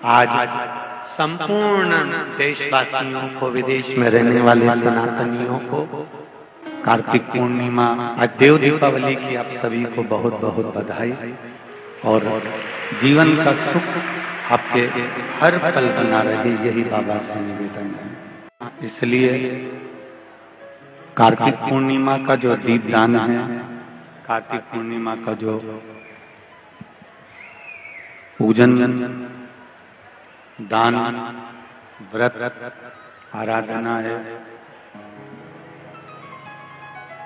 आज संपूर्ण देशवासियों को, विदेश में रहने वाले सनातनियों को कार्तिक पूर्णिमा, आज देव दीपावली की आप सभी को बहुत बहुत बधाई और जीवन का सुख आपके हर पल बना रहे, यही बाबा से निवेदन है। इसलिए कार्तिक पूर्णिमा का जो दीपदान है, कार्तिक पूर्णिमा का जो पूजन, दान, व्रत, आराधना है,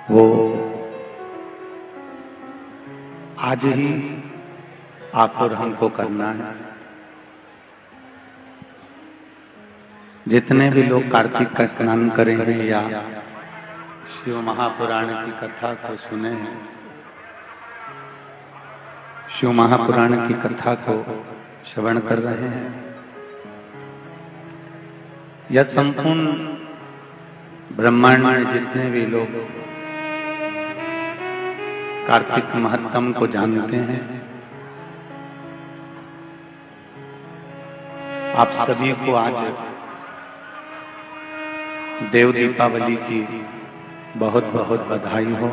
वो आज ही आप और हमको करना है। जितने भी लोग कार्तिक का स्नान करें हैं या शिव महापुराण की कथा को सुने हैं, शिव महापुराण की कथा को श्रवण कर रहे हैं, या संपूर्ण ब्रह्मांड में जितने भी लोग कार्तिक महत्तम को जानते हैं, आप सभी को आज देव दीपावली की बहुत बहुत बधाई हो।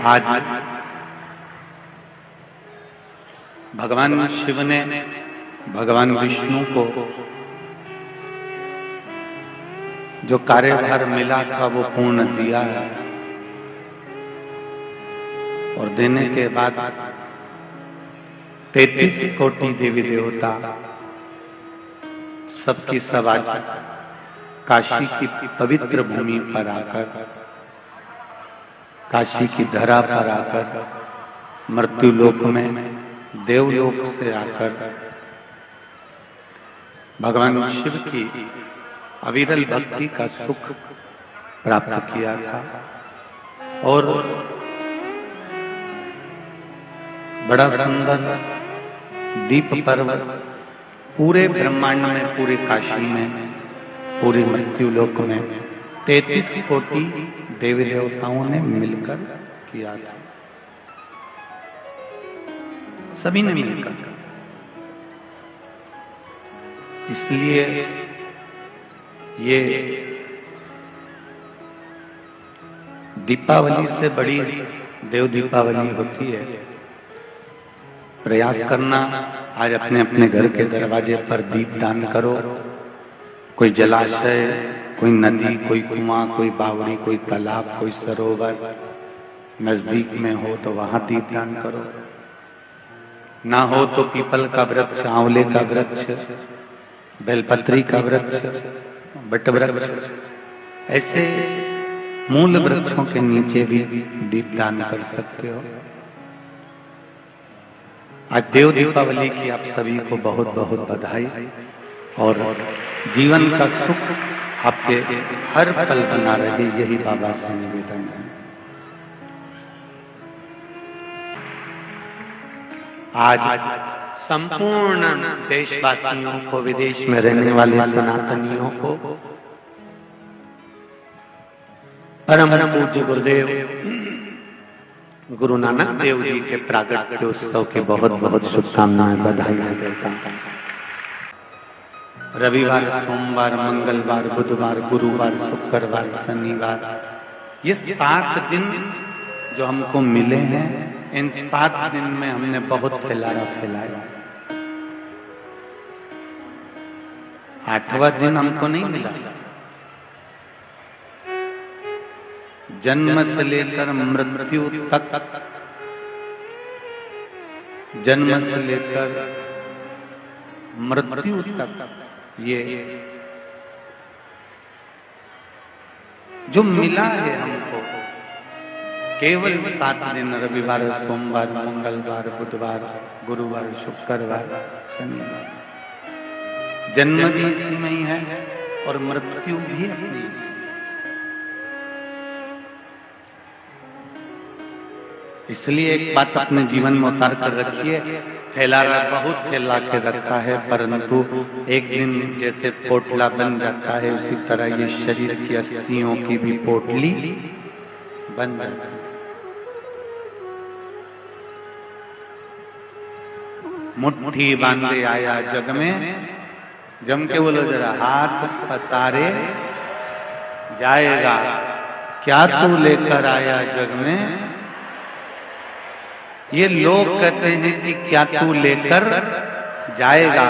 आज भगवान शिव ने भगवान विष्णु को जो कार्यभार मिला था वो पूर्ण दिया है, और देने के बाद 33 कोटि देवी देवता सबकी सब आज काशी की पवित्र भूमि पर आकर, काशी की धरा पर आकर, मृत्यु लोक में देवलोक से आकर भगवान शिव की अविरल भक्ति का सुख प्राप्त किया था। और बड़ा सुंदर दीप पर्व पूरे ब्रह्मांड में, पूरे काशी में, पूरे मृत्यु लोक में 33 कोटि देवी देवताओं ने मिलकर किया था, सभी ने मिलकर। इसलिए ये दीपावली से बड़ी देव दीपावली होती है। प्रयास करना, आज अपने अपने घर के दरवाजे पर दीप दान करो। कोई जलाशय, कोई नदी, कोई कुआं, कोई बावड़ी, कोई तालाब, कोई सरोवर नजदीक में हो तो वहां दीप दान करो। ना हो तो पीपल का वृक्ष, आंवले का वृक्ष, बेलपत्री का वृक्ष, बट वृक्ष, ऐसे मूल वृक्षों के नीचे भी दीपदान कर सकते हो। आज देव दीपावली की आप सभी को बहुत बहुत बधाई और जीवन का सुख आपके हर पल बना रहे, यही बाबा से निवेदन है। आज संपूर्ण देशवासियों को, विदेश में रहने वाले सनातनियों को परम पूज्य गुरुदेव गुरु नानक देव जी के प्रागट्य उत्सव के बहुत बहुत शुभकामनाएं, बधाई देता हूं। रविवार, सोमवार, मंगलवार, बुधवार, गुरुवार, शुक्रवार, शनिवार, ये 7 दिन जो हमको मिले हैं, इन 7 दिन में हमने बहुत फैलाया। 8वां दिन हमको नहीं मिला। जन्म से लेकर मृत्यु तक, जन्म से लेकर मृत्यु तक ये जो मिला है हमको, केवल 7 दिन, रविवार, सोमवार, मंगलवार, बुधवार, गुरुवार, शुक्रवार, शनिवार। जन्म भी इसी में ही है और मृत्यु भी अपनी इसी। इसलिए एक बात अपने जीवन में उतार कर रखिए, बहुत फैला के रखा है, परंतु एक दिन जैसे पोटला बन जाता है, उसी तरह ये शरीर की अस्थियों की भी पोटली बन जाती है। मुट्ठी बांधे आया जग में, जम के बोलो जरा, हाथ पसारे जाएगा, क्या तू लेकर आया जग में। ये लोग कहते हैं कि क्या तू लेकर जाएगा,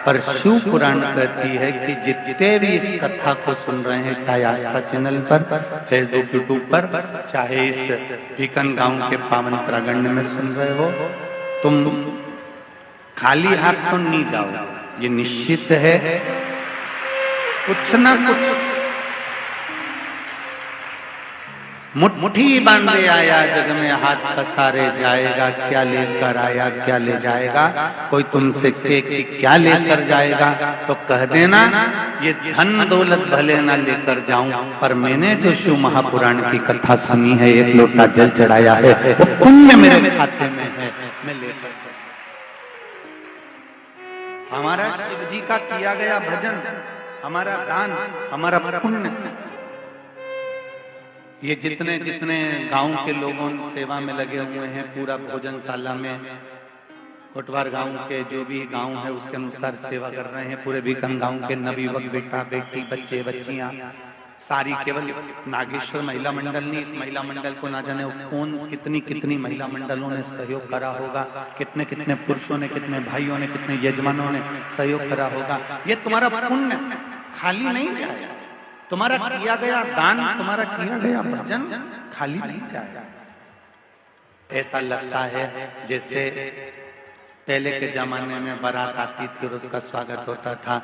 पर शिव पुराण कहती है कि जितने भी इस कथा को सुन रहे हैं, चाहे आस्था चैनल पर, फेसबुक, यूट्यूब पर, चाहे इस भीकन गांव के पावन प्रांगण में सुन रहे हो, तुम खाली हाथ तो नहीं जाओ। ये निश्चित है कुछ ना कुछ मुट्ठी बांधे आया जग में, हाथ पसारे जाएगा, क्या लेकर आया क्या ले जाएगा। कोई तुमसे कहे कि क्या लेकर जाएगा तो कह देना, ये धन दौलत भले ना लेकर जाऊं, पर मैंने जो शिव महापुराण की कथा सुनी है, एक लोटा जल चढ़ाया है, वो पुण्य मेरे खाते में है, मैं लेकर। हमारा शिव जी का किया गया भजन, हमारा दान, हमारा पुण्य, ये जितने जितने गांव के लोगों सेवा में लगे हुए हैं, पूरा भोजनशाला में कोटवार गांव के जो भी गांव है उसके अनुसार सेवा कर रहे हैं। पूरे बीकन गांव के नवयुवक, बेटा बेटी, बच्चे बच्चियां सारी, केवल नागेश्वर महिला मंडल नहीं, इस महिला मंडल को ना जाने कौन कितनी कितनी महिला मंडलों ने सहयोग करा होगा, कितने कितने पुरुषों ने, कितने भाइयों ने, कितने यजमानों ने सहयोग करा होगा। ये तुम्हारा पुण्य खाली नहीं जाएगा, तुम्हारा किया गया दान, तुम्हारा किया गया भजन खाली नहीं जाएगा। ऐसा लगता है जैसे पहले के जमाने में बारात आती थी और उसका स्वागत होता था,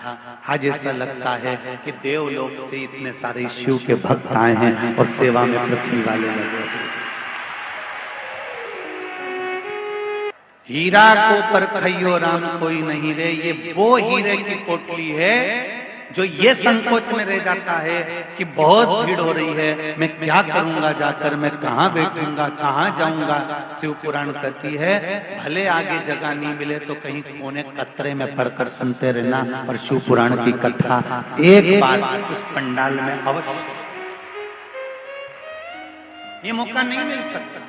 आज ऐसा लगता है कि देवलोक से इतने सारे शिव के भक्त आए हैं और सेवा में पृथ्वी वाले लगे। हीरा को परखइयो राम कोई नहीं रे, ये वो हीरे की पोटली है जो ये संकोच में रह जाता है कि बहुत भीड़ हो रही है, मैं क्या करूंगा जाकर, मैं कहाँ बैठूंगा, कहाँ जाऊंगा। शिव पुराण कहती है भले आगे जगह नहीं मिले तो कहीं कोने कतरे में पढ़कर सुनते रहना, पर शिव पुराण की कथा एक बार उस पंडाल में अवश्य, ये मौका नहीं मिल सकता।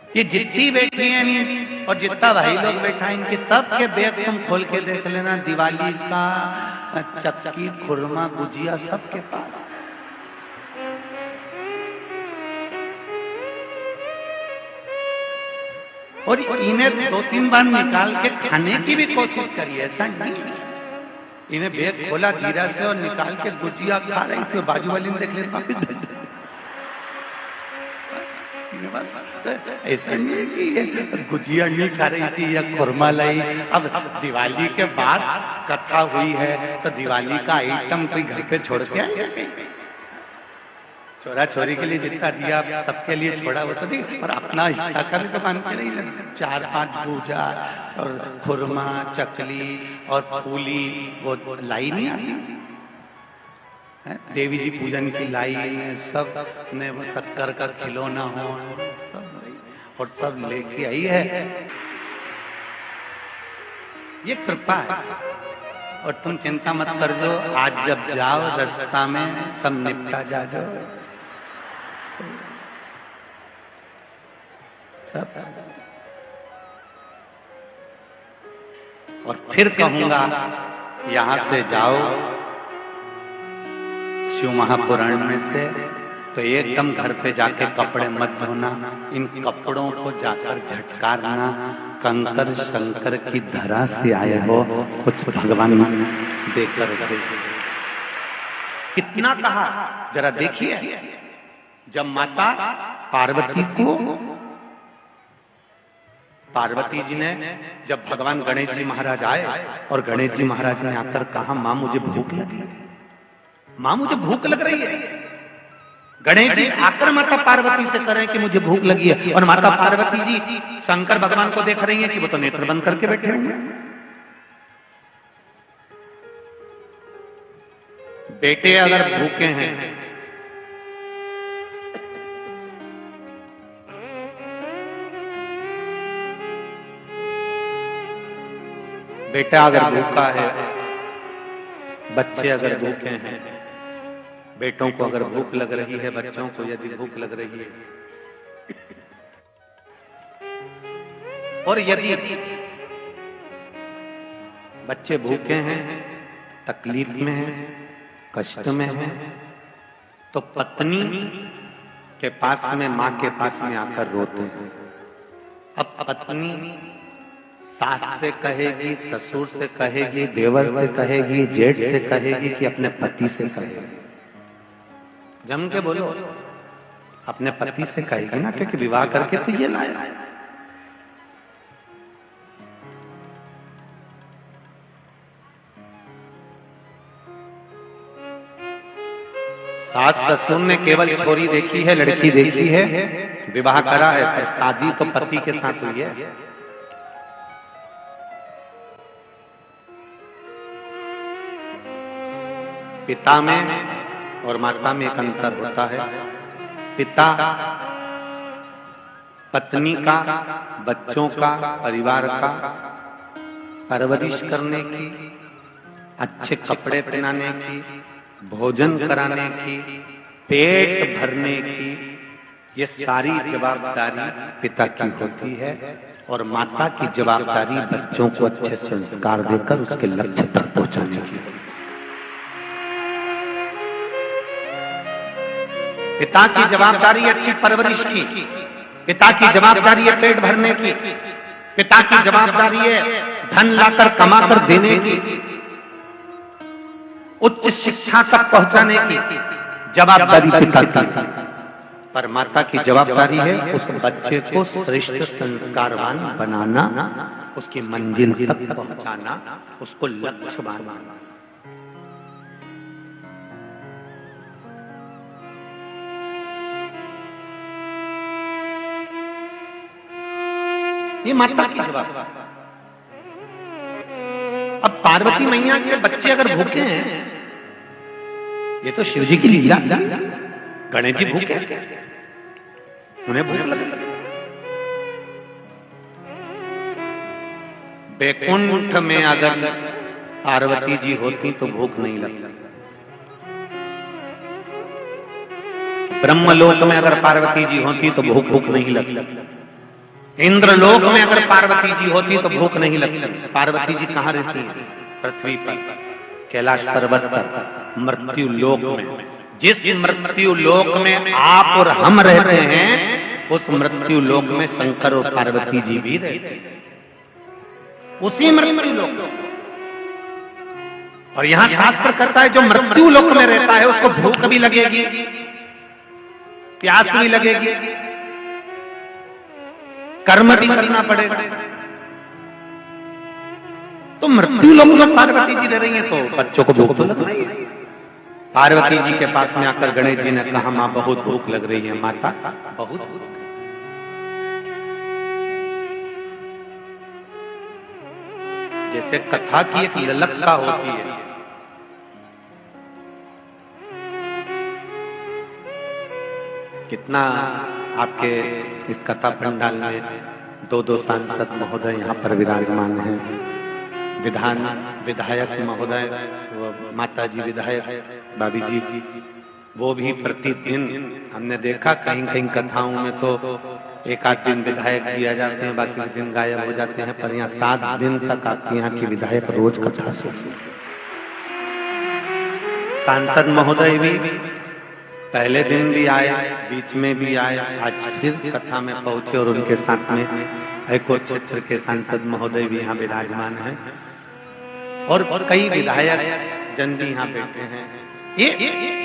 ये जितनी बैठी हैं और जितना भाई लोग बैठा है, इनके सबके बैग तुम खोल के देख लेना, दिवाली का चक्की, खुरमा, गुजिया सबके पास। और इन्हें 2-3 बार निकाल के खाने की भी कोशिश करी, ऐसा नहीं। इन्हें बैग खोला धीरे से और निकाल के गुजिया खा रही थी, बाजू वाली ने देख लेता, ऐसा नहीं है कि गुजिया नहीं खा रही थी या खुरमा लाई। अब दिवाली के बाद कथा हुई है तो दिवाली का आइटम कोई घर पे छोड़ के आया, छोरा छोरी के लिए जितना दिया सबके लिए छोड़ा वो तो नहीं, और अपना हिस्सा का भी तो मान के नहीं, 4-5 पूजा और खुरमा, चकली और फूली वो लाई नहीं आती। देवी जी पूजन की लाई में सब ने वो शक्कर का खिलौना हो सब, और सब लेके आई है। ये कृपा है और तुम चिंता मत कर, जो आज जब जाओ रास्ता में सब निपटा जा जाओ सब। और फिर कहूंगा यहां से जाओ शिव महापुराण में से तो एकदम घर पे जाके कपड़े मत धोना, इन कपड़ों को जाकर झटकारना, कंकर शंकर की धरा से आए हो, कुछ भगवान देकर कितना कहा जरा देखिए। जब माता पार्वती को, पार्वती जी ने, जब भगवान गणेश जी महाराज आए और गणेश जी महाराज ने आकर कहा मां मुझे भूख लगी है, मां मुझे भूख लग रही है। गणेश जी आकर माता पार्वती से करें कि मुझे भूख लगी है, और माता पार्वती जी शंकर भगवान को देख रही हैं कि वो तो नेत्र बंद करके बैठे होंगे। बेटे अगर भूखे हैं, बेटा अगर भूखा है, बच्चे अगर भूखे हैं, बेटों को अगर भूख लग रही है, बच्चों को यदि भूख लग रही है, और यदि बच्चे भूखे हैं, तकलीफ में हैं, कष्ट में हैं, तो पत्नी के पास में, मां के पास में आकर रोते हैं। अब पत्नी सास से कहेगी, ससुर से कहेगी, देवर से कहेगी, जेठ से कहेगी कि अपने पति से कहेगी? जम के बोलो, अपने पति से कहेगी ना, क्योंकि विवाह करके तो ये लाया। सास ससुर ने केवल छोरी देखी है, लड़की देखी है, विवाह करा है, पर शादी तो पति के साथ हुई है। पिता में और माता में एक अंतर होता है। पिता पत्नी का, बच्चों का, परिवार का परवरिश करने की, अच्छे कपड़े पहनाने की, भोजन कराने की, पेट भरने की, ये सारी जवाबदारी पिता की होती है। और माता की जवाबदारी बच्चों को अच्छे संस्कार देकर उसके लक्ष्य तक पहुंचाने की। पिता की जवाबदारी अच्छी परवरिश की, पिता की जवाबदारी है पेट भरने की, पिता की जवाबदारी है धन लाकर कमाकर देने की, उच्च शिक्षा तक पहुंचाने की जवाबदारी पिता की। पर माता की जवाबदारी है उस बच्चे को श्रेष्ठ संस्कारवान बनाना, उसकी मंजिल तक पहुंचाना, उसको लक्ष्य बनाना। ये माता की जवाबदारी। अब पार्वती मैया के बच्चे अगर भूखे हैं, ये तो शिव जी की लीला थी। गणेश जी भूखे, उन्हें भूख लगी। बैकुंठ में अगर पार्वती जी होती तो भूख नहीं लगती। ब्रह्मलोक में अगर पार्वती जी होती तो भूख नहीं लगती। इंद्रलोक में अगर पार्वती जी होती तो भूख नहीं लगती। पार्वती जी कहाँ रहती हैं? पृथ्वी पर, कैलाश पर्वत पर, मृत्यु लोक में। जिस मृत्यु लोक में आप और हम रहते हैं, उस मृत्यु लोक में शंकर और पार्वती जी भी रहते हैं, उसी मृत्यु लोक। और यहां शास्त्र कहता है जो मृत्यु लोक में रहता है उसको भूख भी लगेगी, प्यास भी लगेगी, कर्म भी करना पड़ेगा। तो मृत्यु लोक में पार्वती जी रह रही हैं तो बच्चों को भूख तो लगना ही है। पार्वती जी के पास में आकर गणेश जी ने कहा, मां बहुत भूख लग रही है। माता बहुत भूख। जैसे कथा की एक ललकता होती है, कितना आपके इस कथा पंडाल में दो सांसद महोदय यहाँ पर विराजमान हैं, विधायक महोदय, माता जी विधायक भाभी जी, वो भी प्रतिदिन हमने देखा कहीं कहीं कथाओं में तो एक आध दिन विधायक दिया जाते हैं, बाकी दिन गायब हो जाते हैं, पर यहाँ 7 दिन तक आपके यहाँ की विधायक रोज कथा सुनते। सांसद महोदय भी पहले दिन भी आए, बीच में भी आए, आज फिर कथा में पहुंचे और उनके साथ में हाईकोर्ट क्षेत्र के सांसद महोदय भी यहाँ विराजमान हैं और कई विधायक जन भी यहाँ बैठे हैं। ये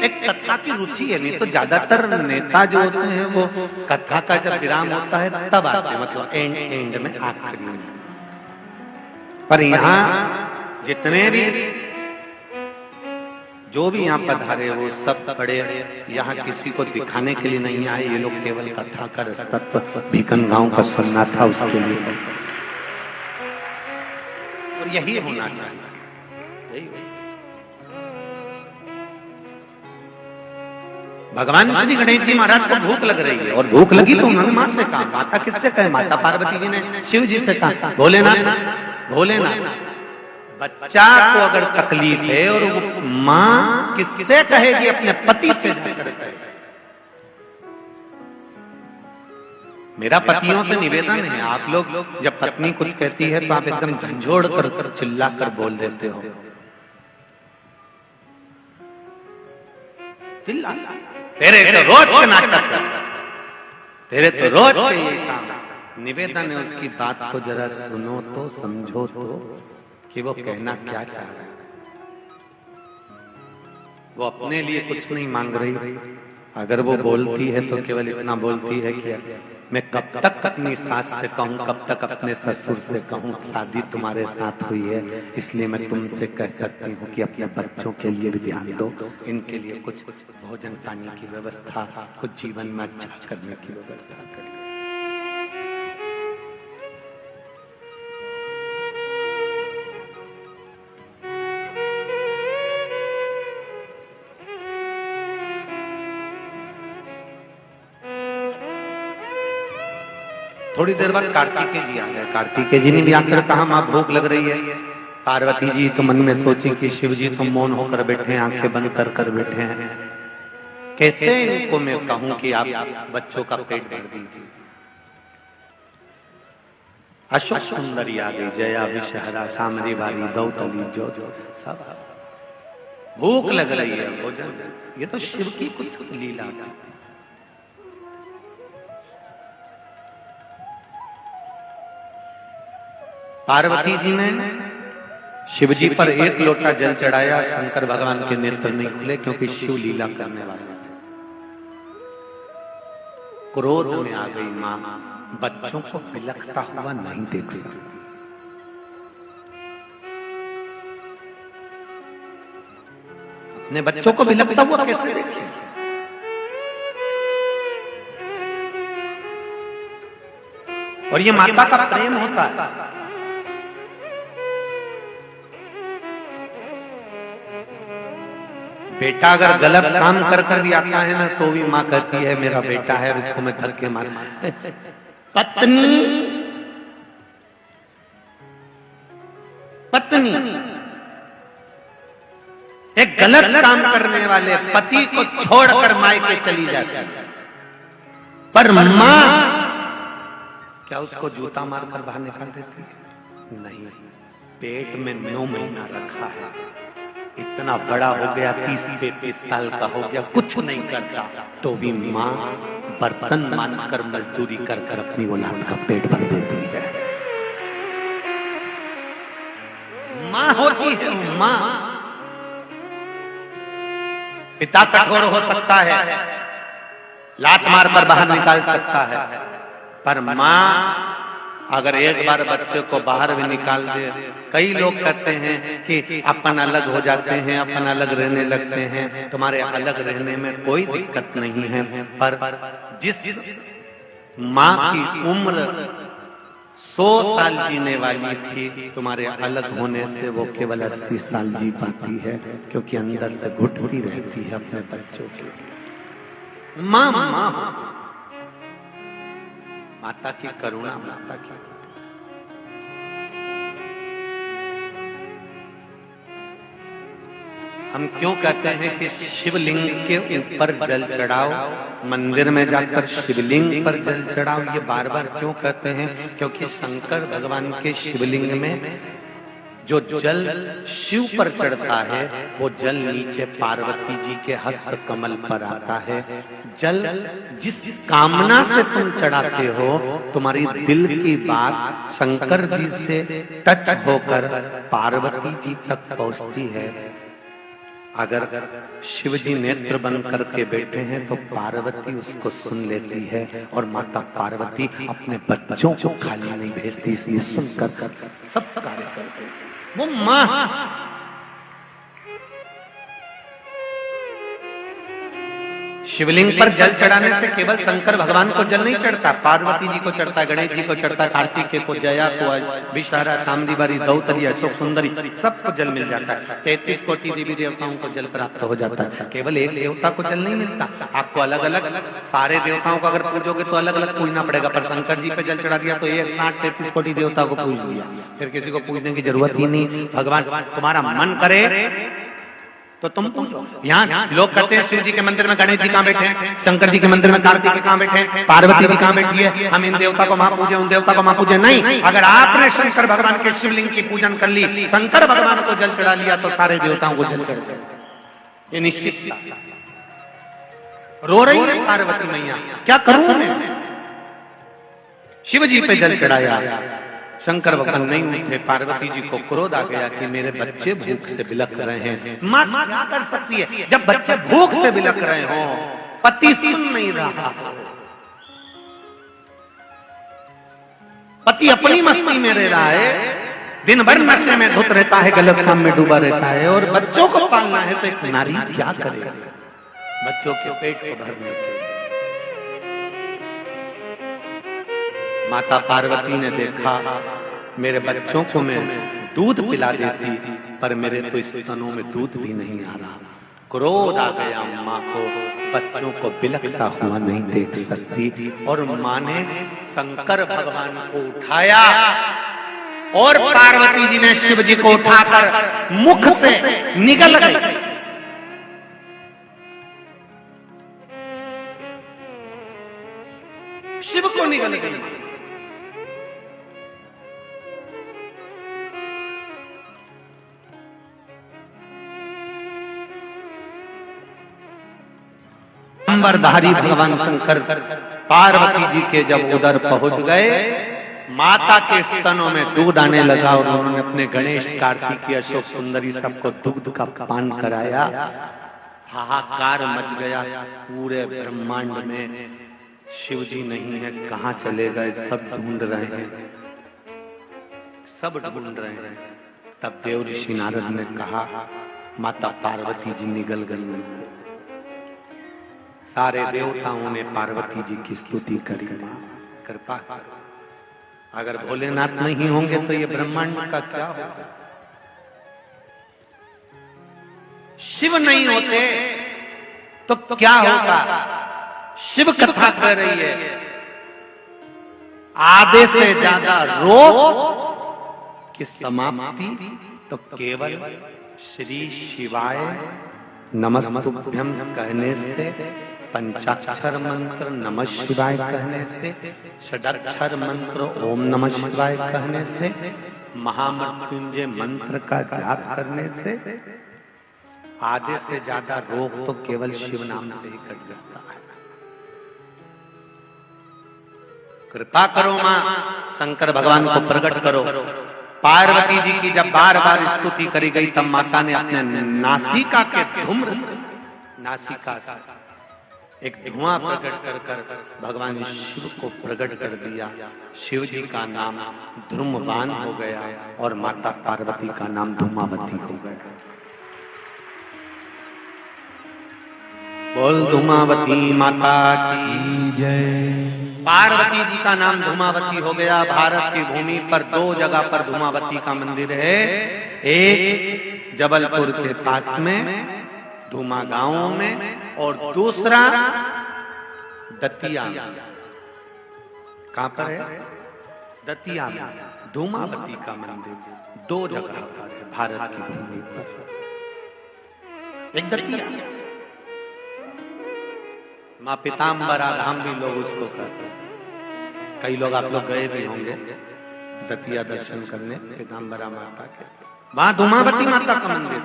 एक कथा की रुचि है। नहीं तो ज्यादातर नेता जो होते हैं वो कथा का जब विराम होता है तब आते हैं, मतलब एंड में, आखिरी में। पर यहाँ जितने भी जो भी यहाँ पधारे वो सब बड़े यहाँ किसी को दिखाने के लिए नहीं आए। ये लोग केवल कथा का रसतत्व भीकन गांव का सुनना था, उसके लिए। और यही होना चाहिए। भगवान श्री गणेश जी महाराज को भूख लग रही है और भूख लगी तो उन्होंने मां से कहा। माता किससे कहे? माता पार्वती जी ने शिव जी से कहा, भोलेनाथ बच्चा को अगर तकलीफ है और वो मां किससे कहेगी? अपने पति से। मेरा पतियों से निवेदन है, आप लोग जब पत्नी कुछ कहती है तो आप एकदम झंझोड़ कर चिल्ला कर बोल देते हो। चिल्ला, तेरे तो रोज का नाटक, तेरे तो रोज के ये काम। निवेदन है उसकी बात को जरा सुनो तो, समझो तो कि वो कहना क्या चाह रहा है। वो अपने लिए कुछ नहीं मांग रही। अगर वो बोलती है तो केवल इतना बोलती है कि मैं कब तक अपनी सास से कहूं, कब तक अपने ससुर से कहूं, शादी तुम्हारे साथ हुई है इसलिए मैं तुमसे कह सकती हूँ कि अपने बच्चों के लिए भी ध्यान दो, इनके लिए कुछ भोजन पानी की व्यवस्था, कुछ जीवन में अच्छा करने की व्यवस्था करो। थोड़ी देर बाद कार्तिकेय जी आ गए। कार्तिकेय जी ने भी आकर कहा मां भूख लग रही है। पार्वती जी तो मन में सोची कि शिव जी तो मौन होकर बैठे हैं, आंखें बंद कर बैठे हैं, कैसे इनको मैं कहूं कि आप बच्चों का पेट भर दीजिए। अशोक सुंदरी आ गई, जया विषहरा सामरी वाली दौतली जो सब भूख लग रही है भोजन। ये तो शिव की कुछ लीला थी। पार्वती जी ने शिवजी पर एक लोटा जल चढ़ाया। शंकर भगवान के नेत्र नहीं खुले क्योंकि शिव लीला करने वाले थे। क्रोध में आ गई मां, बच्चों को बिलखता हुआ नहीं देख सकती। अपने बच्चों को बिलखता हुआ कैसे देखें? और ये माता का प्रेम होता है। बेटा अगर गलत काम कर भी आता है ना तो भी माँ कहती है मेरा बेटा है, उसको मैं धक्के मार। पत्नी एक गलत काम करने वाले पति को छोड़कर मायके चली जाती है, पर माँ क्या उसको जूता मारकर बाहर निकाल देती है? नहीं, पेट में 9 महीना रखा है, इतना बड़ा हो गया, 30-33 साल का हो गया, कुछ नहीं करता तो भी माँ बर्तन मांजकर मजदूरी कर कर अपनी औलाद का पेट भर देती है। माँ होती है माँ। पिता कठोर हो सकता है, लात मार कर बाहर निकाल सकता है, पर माँ अगर एक बार बच्चे को बाहर भी निकाल दे। कई लोग कहते हैं कि अपन अलग हो जाते हैं, अपन अलग रहने लगते हैं, तुम्हारे अलग रहने में कोई दिक्कत नहीं है, पर जिस माँ की उम्र 100 साल जीने वाली थी, तुम्हारे अलग होने से वो केवल 80 साल जी पाती है, क्योंकि अंदर से घुटती रहती है अपने बच्चों के लिए। माँ माता की करुणा, माता की। हम क्यों कहते हैं कि शिवलिंग के ऊपर जल चढ़ाओ, मंदिर में जाकर शिवलिंग पर जल चढ़ाओ, ये बार बार क्यों कहते हैं? क्योंकि शंकर भगवान के शिवलिंग में जो जल शिव पर चढ़ता है वो जल नीचे पार्वती जी के हस्त कमल पर आता है। जल जिस कामना से तुम चढ़ाते हो, तुम्हारी दिल की बात शंकर जी से टच होकर पार्वती जी तक पहुंचती है। अगर शिव जी नेत्र बंद करके बैठे हैं तो पार्वती उसको सुन लेती है, और माता पार्वती अपने बच्चों को खाली नहीं भेजती, इसलिए सुनकर सब कार्य करते हैं। वो माँ शिवलिंग पर जल चढ़ाने से केवल शंकर भगवान को जल नहीं चढ़ता, पार्वती जी को चढ़ता, गणेश जी को चढ़ता, कार्तिकेय को, जया को, विषहरा, सामदीवारी, दौतरी, अशोक सुंदरी, सबको जल मिल जाता है। 33 कोटि देवी देवताओं को जल प्राप्त हो जाता है। केवल एक देवता को जल नहीं मिलता, आपको अलग अलग सारे देवताओं को अगर पूजोगे तो अलग अलग पूजना पड़ेगा, पर शंकर जी पे जल चढ़ा दिया तो 160-33 कोटि देवता को पूज लिया, फिर किसी को पूजने की जरूरत ही नहीं। भगवान तुम्हारा मन करे तो तुम पूछो। यहाँ लोग कहते हैं शिव जी के मंदिर में गणेश जी कहाँ बैठे हैं, शंकर जी के मंदिर में कार्तिक कहाँ बैठे हैं, पार्वती जी कहाँ बैठी है, हम इन देवता को वहां पूजे उन देवता को वहां पूजे। नहीं, अगर आपने शंकर भगवान के शिवलिंग की पूजन कर ली, शंकर भगवान को जल चढ़ा लिया, तो सारे देवताओं को जल चढ़ जाए, ये निश्चित। रो रही है पार्वती मैया, क्या करूं मैं, शिव जी पे जल चढ़ाया, शंकर भगवान नहीं उठे। पार्वती जी को क्रोध आ गया कि मेरे बच्चे भूख से बिलख रहे हैं। मां क्या कर सकती है जब बच्चे भूख से बिलख रहे हो, पति सुन नहीं रहा, पति अपनी मस्ती में रह रहा है, दिन भर नशे में धुत रहता है, गलत काम में डूबा रहता है, और बच्चों को पालना है तो एक नारी क्या करे बच्चों के पेट को भरने के। माता पार्वती ने देखा मेरे बच्चों को मैं दूध पिला देती, पर मेरे तो इस स्तनों में दूध भी नहीं आ रहा। क्रोध आ गया माँ को, बच्चों को बिलखता हुआ नहीं देख सकती, और माँ ने शंकर भगवान को उठाया और पार्वती जी ने शिव जी को उठाकर मुख से निगल गई। शिव को निगल गई। अंबरधारी भगवान शंकर पार्वती जी के जब उधर पहुंच गए, माता के स्तनों में दूध आने लगा, और उन्होंने अपने गणेश, कार्तिक, अशोक सुंदरी सबको दूध का पान कराया। हाहाकार मच गया पूरे ब्रह्मांड में, शिव जी नहीं है, कहाँ चले गए, सब ढूंढ रहे हैं, सब ढूंढ रहे हैं। तब देव ऋषि नारद ने कहा माता पार्वती जी निगल गई। सारे देवताओं ने पार्वती जी की स्तुति करी, कृपा करो, अगर भोलेनाथ नहीं होंगे तो ये ब्रह्मांड का क्या होगा। शिव नहीं होते तो क्या होगा। शिव कथा कर रही है, आधे से ज्यादा रोग की समाप्ति तो केवल श्री शिवाय नमस्तुभ्यं कहने से, पंचाक्षर मंत्र नमः शिवाय कहने से, षडाक्षर मंत्र ओम नमः शिवाय कहने से, महामृत्युंजय मंत्र का जाप करने से आधे से ज्यादा रोग तो केवल शिव नाम से ही कट जाता है। कृपा करो मां, शंकर भगवान को प्रकट करो। पार्वती जी की जब बार बार स्तुति करी गई, तब माता ने अपने नासिका के धूम्र से, नासिका से एक धुआं प्रकट कर कर भगवान शिव को प्रकट कर दिया। शिव जी का नाम धूम्रवान हो गया और माता पार्वती का नाम धूमावती हो गया। बोल धूमावती माता की जय। पार्वती जी का नाम धूमावती हो गया। भारत की भूमि पर 2 जगह पर धूमावती का मंदिर है, एक जबलपुर के पास में धूमा गांव में, और दूसरा दतिया। कहां पर है? दतिया में धूमावती का मंदिर 2 जगह पर है भारत की भूमि पर। एक दतिया, मां पीताम्बरा धाम भी लोग उसको कहते हैं। कई लोग, आप लोग गए भी होंगे दतिया दर्शन करने पीताम्बरा माता के। वहां धूमावती माता का मंदिर।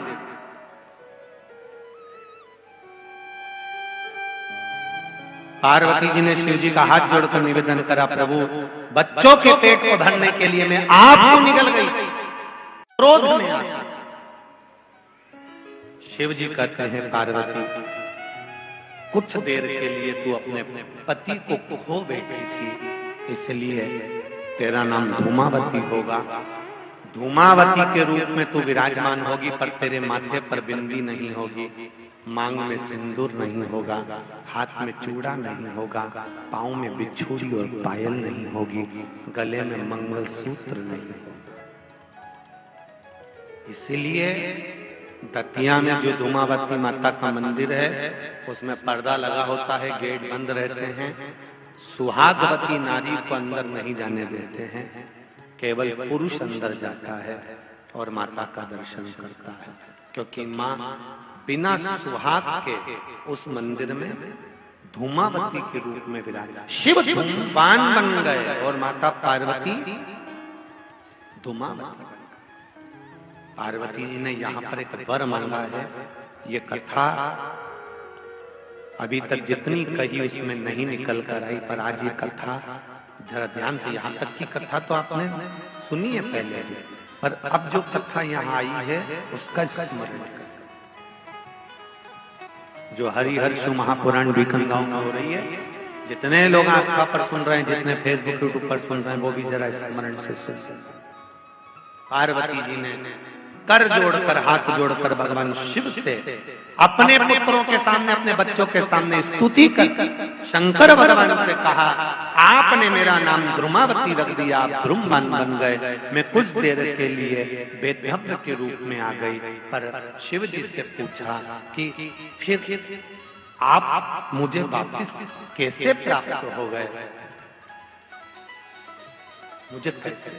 पार्वती जी ने शिव जी का हाथ जोड़कर निवेदन करा, प्रभु बच्चों के पेट को भरने के लिए मैं आपको निकल गई, क्रोध में आया। शिव जी कहते हैं पार्वती, कुछ देर के लिए तू अपने पति को खो बैठी थी, इसलिए तेरा नाम धूमावती होगा। धूमावती के रूप में तू विराजमान होगी, पर तेरे माथे पर बिंदी नहीं होगी, मांग में सिंदूर नहीं होगा, हाथ में चूड़ा नहीं होगा, पाँव में बिछुड़ी और पायल नहीं होगी, गले में मंगलसूत्र नहीं होगा। इसीलिए दतिया में जो धूमावती माता का मंदिर है उसमें पर्दा लगा होता है, गेट बंद रहते हैं, सुहागवती नारी को अंदर नहीं जाने देते हैं, केवल पुरुष अंदर जाता है और माता का दर्शन करता है, क्योंकि माँ बिना सुहाग के उस मंदिर में धूमावती के रूप में विराज, शिव धूमपान बन गए और माता पार्वती धूमावती। पार्वती जी ने यहाँ पर एक वर मांगा है। ये कथा अभी तक जितनी कही उसमें नहीं निकल कर आई, पर आज ये कथा जरा ध्यान से, यहाँ तक की कथा तो आपने सुनी है पहले भी, पर अब जो कथा यहाँ आई है उसका स्मरण करें। जो हरिहर शिव महापुराण बीकन गांव में हो रही है, जितने लोग आस्था पर सुन रहे हैं, जितने फेसबुक यूट्यूब पर सुन रहे हैं, वो भी जरा स्मरण से सुन। पार्वती जी ने कर जोड़कर, हाथ जोड़कर भगवान शिव से अपने पुत्रों के सामने, अपने बच्चों के सामने स्तुति कर शंकर भगवान से कहा, आपने मेरा नाम द्रुमावती रख दिया, आप द्रुमबान बन गए, मैं कुछ देर के लिए बेधव्य के रूप में आ गई। पर शिव जी से पूछा कि फिर आप मुझे वापस कैसे प्राप्त हो गए, मुझे कैसे?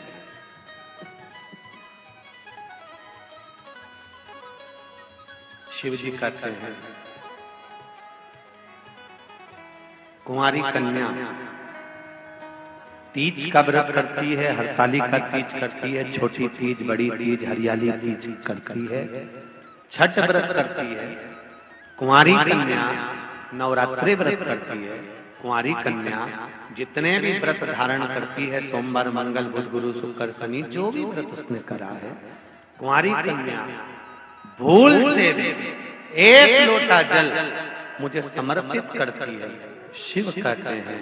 शिव जी कहते हैं, कुंवारी कन्या तीज का व्रत करती है, हरताली का तीज करती है, छोटी तीज, बड़ी तीज, हरियाली तीज करती है, छठ व्रत करती है। कुंवारी कन्या नवरात्रि व्रत करती है। कुंवारी कन्या जितने भी व्रत धारण करती है, सोमवार, मंगल, बुध, गुरु, शुक्र, शनि, जो भी व्रत उसने करा है, कुंवारी कन्या भूल से भी एक लोटा जल मुझे समर्पित करती है। शिव कहते हैं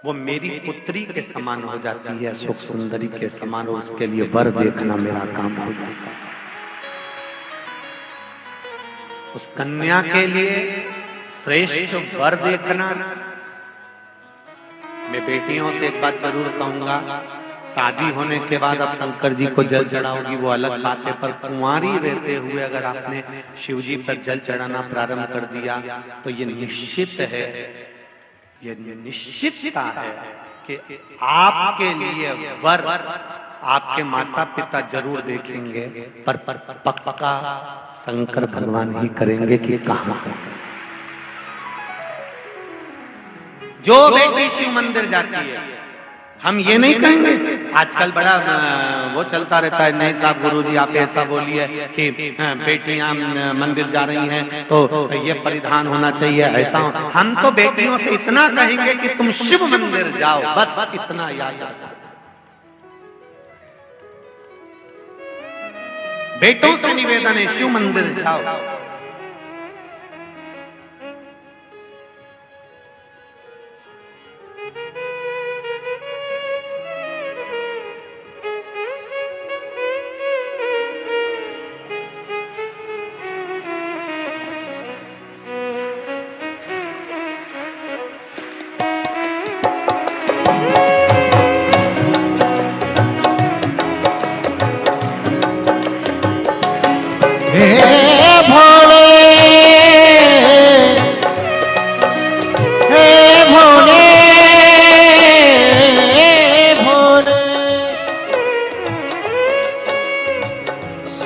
वो मेरी पुत्री के समान हो जाती है, सुख सुंदरी के समान, और उसके लिए वर देखना मेरा काम हो जाता है। उस कन्या के लिए श्रेष्ठ वर देखना। मैं बेटियों से एक बात जरूर कहूंगा, शादी होने के बाद अब शंकर जी को जल चढ़ाओगी वो अलग बात है, पर कुंवारी रहते हुए अगर आपने शिव जी पर जल चढ़ाना प्रारंभ कर दिया तो ये निश्चित है, ये निश्चितता है कि आपके लिए वर आपके माता पिता जरूर देखेंगे, पर पक्का शंकर भगवान ही करेंगे कि कहां। जो बेटी शिव मंदिर जाती है, हम ये नहीं कहेंगे, आजकल बड़ा वो चलता रहता है, नहीं साहब गुरुजी आप ऐसा बोलिए कि बेटियां मंदिर जा रही हैं तो ये परिधान होना चाहिए, ऐसा। हम तो बेटियों से इतना कहेंगे कि तुम शिव मंदिर जाओ, बस इतना याद रखो। बेटों से निवेदन है, शिव मंदिर जाओ।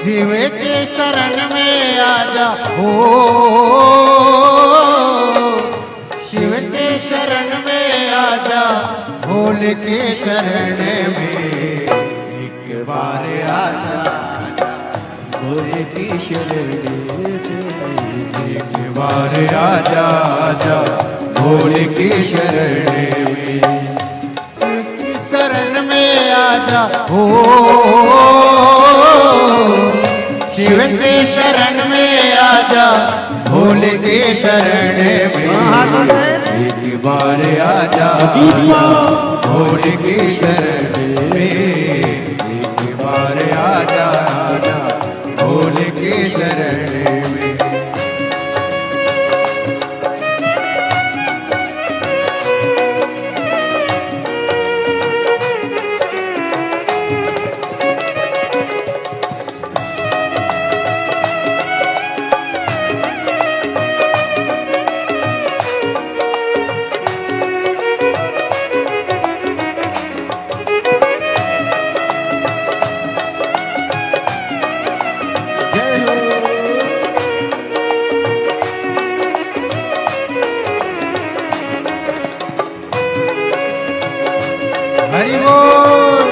शिव के शरण में आजा हो, शिव के शरण में आजा, भोले के शरण में एक बार आजा, भोले की शरण में एक बार आजा, आजा भोले की शरण में, शिव की शरण में आजा हो, शिव के शरण में आजा, भोले के शरण में एक बार आजा, भोले के शरण में एक बार आजा, आजा भोले के शरण में। हरि बोल।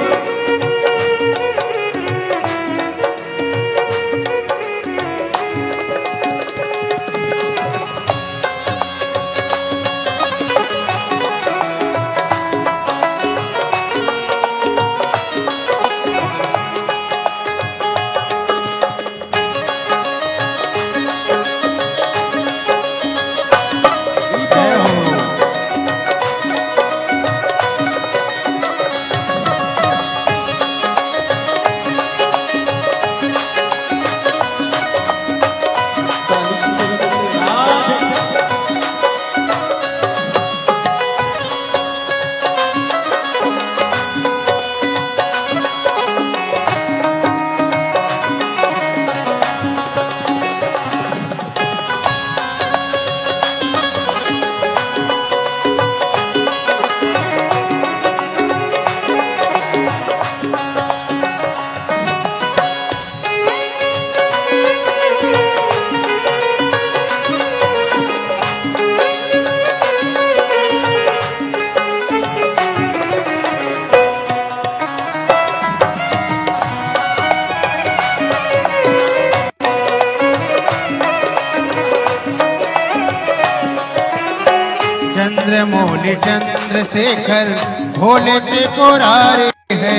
चंद्रमौली चंद्रशेखर भोले त्रिपुरारी है।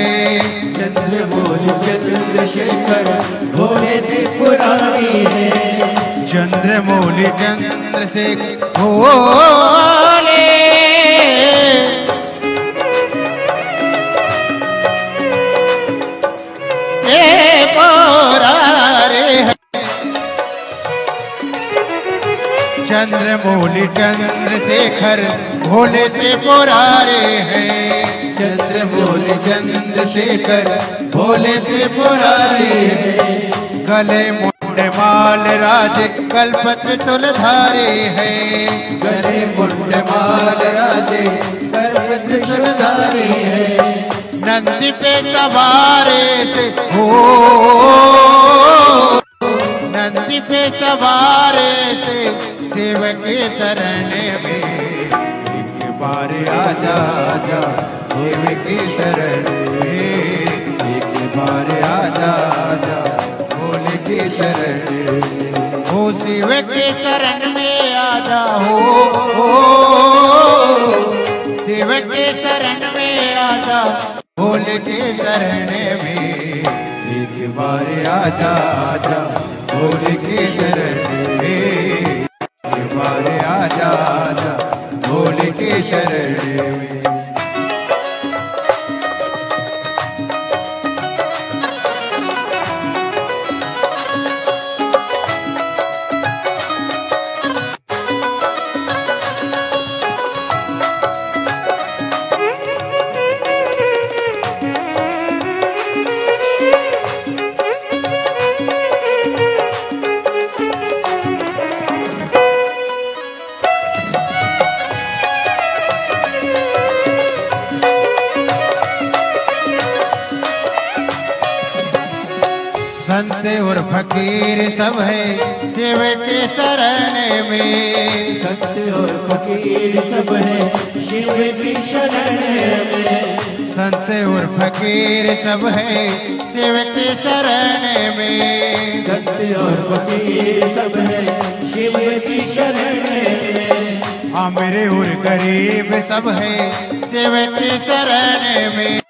चंद्रमौली चंद्रशेखर भोले त्रिपुरारी है। चंद्रमौली चंद्रशेखर भोले त्रिपुरारी है। चंद्रमौली चंद्रशेखर भोले त्रिपुरारी है। चंद्रमौली चंद्रशेखर भोले त्रिपुरारी है। गले मुंडे माल राज कल्पत तुलधारी है। गले मुंड माल राजे कल्पत तुलधारी है। नंदी पे सवारे से हो, नंदी पे सवारे से सेवक के शरण में एक बार आजा आजा सेवक के शरण में। एक बार आजा आजा भोले के शरण में। हो सेवक के शरण में आजा हो सेवक के शरण में आजा भोले के शरण में। एक बार आजा आजा भोले के शरण में। एक बार आजा आजा भोले के शरण में। संत और फकीर सब है सेवक के शरण में। संत और फकीर सब है शिव की शरण में। संत और फकीर सब है सेवक के शरण में। संत और फकीर सब है शिव की शरण में। अमीर और गरीब सब है सेवक के शरण में।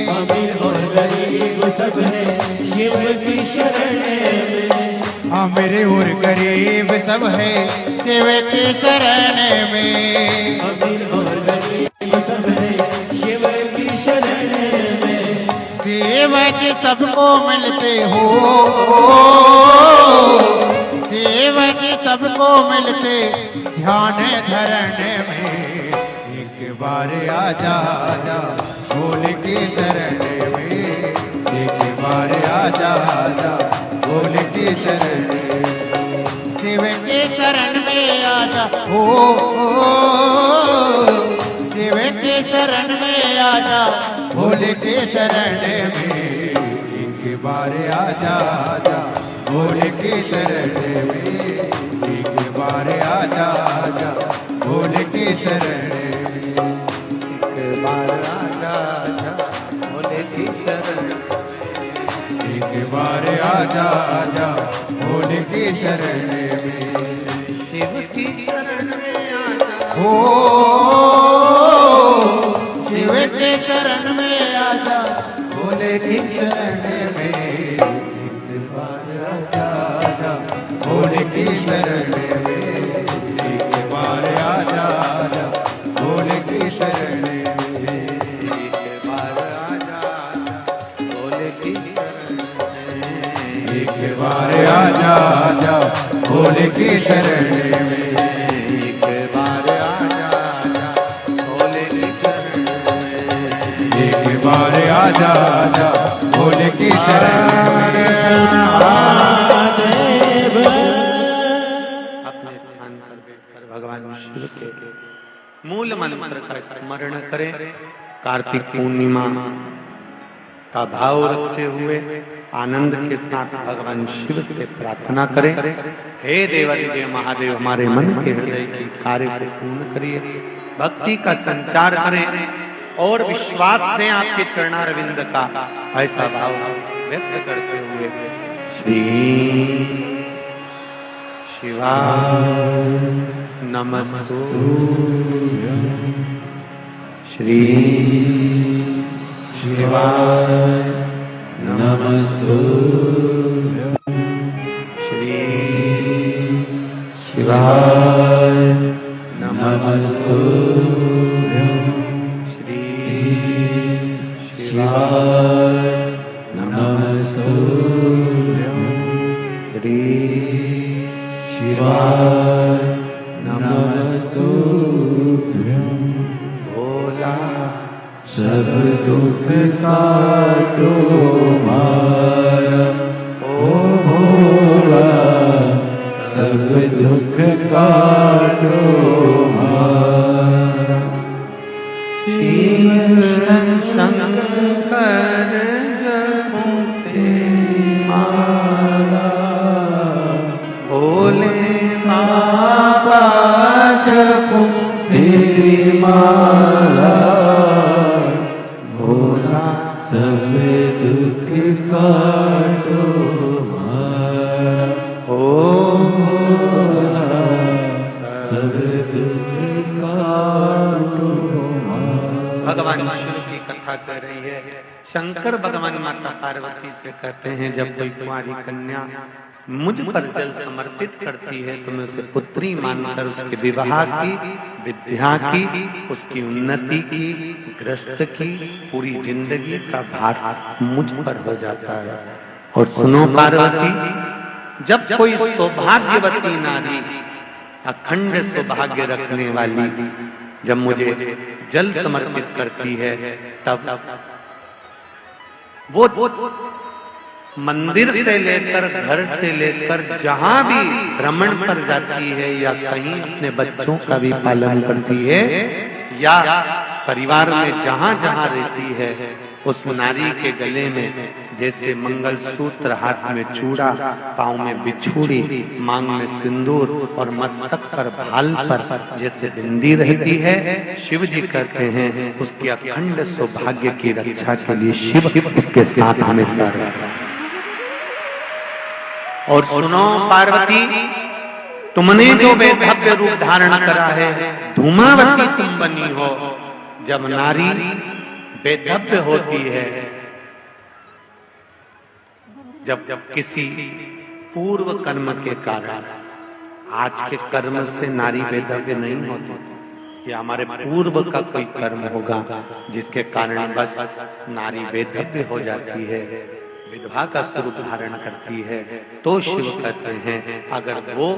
अमीर और गरीब सब है शिव की शरण में। अमीर और गरीब सब है सेवक के शरण में। अमीर और गरीब सब है शिव की शरण में। सेवक सबको मिलते हो, सेवक सबको मिलते ध्यान धरण में। एक बार आजा आजा भोले के शरण में। एक बार आजा आजा भोले के शरण में। सेवक के शरण में आजा हो सेवक के शरण में आजा भोले के शरण में। एक बार आजा आजा भोले के शरण में। एक बार आजा आजा भोले के शरण में। एक बार आजा शिव के शरण में आजा, भोले की शरण में एक बार आजा, आजा भोले की शरण में एक बार आजा, आजा भोले की शरण में एक बार आजा, आजा भोले की शरण में एक बार आजा, आजा भोले की शरण में एक बार आजा, आजा भोले की शरण में एक बार आजा, आजा भोले की शरण में। अपने स्थान पर बैठकर भगवान शिव के मूल मंत्र का स्मरण करें। कार्तिक पूर्णिमा का भाव रखते हुए आनंद के साथ भगवान शिव से प्रार्थना करें। हे देवादिदेव महादेव, हमारे मन के हृदय के कार्य को पूर्ण करिए, भक्ति का संचार करें और विश्वास दें आपके चरणारविंद का। ऐसा भाव व्यक्त करते हुए श्री शिवाय नमस्तुभ्यं, श्री शिवाय नमस्तुभ्यं, श्री शिवाय नमस्तुभ्यं, श्री शिवाय नमस्तुभ्यं, श्री शिवाय नमस्तुभ्यं। भोला सब दुख काटो मारा, ओ भोला सब दुख काटो मारा। शिव शंकर जपूं तेरी माला, भोले बाबा जपूं तेरी माला, भोला सब दुख काटो मारा, ओ भोला सब दुख काटो मारा। भगवान शिव की कथा कर रही है। शंकर भगवान माता पार्वती से कहते हैं, जब कोई कुंवारी कन्या मुझ पर जल समर्पित करती है तो मैं उसे पुत्री मानकर उसके विवाह की, विद्या की, उसकी उन्नति की, ग्रस्त की पूरी जिंदगी का भार मुझ पर हो जाता है। और सुनो पार्वती, जब कोई सौभाग्यवती नारी, अखंड सौभाग्य रखने वाली जब मुझे जल समर्पित करती है, तब वो मंदिर से लेकर, घर से लेकर जहां भी भ्रमण पर जाती है या कहीं अपने बच्चों का भी पालन करती है या परिवार में जहां जहां रहती है, उस नारी के गले में जैसे मंगलसूत्र, हाथ में चूड़ा, पांव में बिछूड़ी, मांग में सिंदूर और मस्तक पर भाल पर जैसे बिंदी रहती है, शिव जी कहते हैं उसके अखंड सौभाग्य की रक्षा के लिए शिव उसके साथ हमेशा रहता है। और सुनो पार्वती, तुमने जो वैधव्य रूप धारण करा है, धूमावती तुम बनी हो। जब नारी वैधव्य होती है, जब किसी पूर्व कर्म के कारण, आज के कर्म से नारी वैधव्य नहीं होती, या हमारे पूर्व का कोई कर्म होगा जिसके कारण बस नारी वैधव्य हो जाती है, विधवा का स्वरूप धारण करती है, तो शिव कहते हैं अगर वो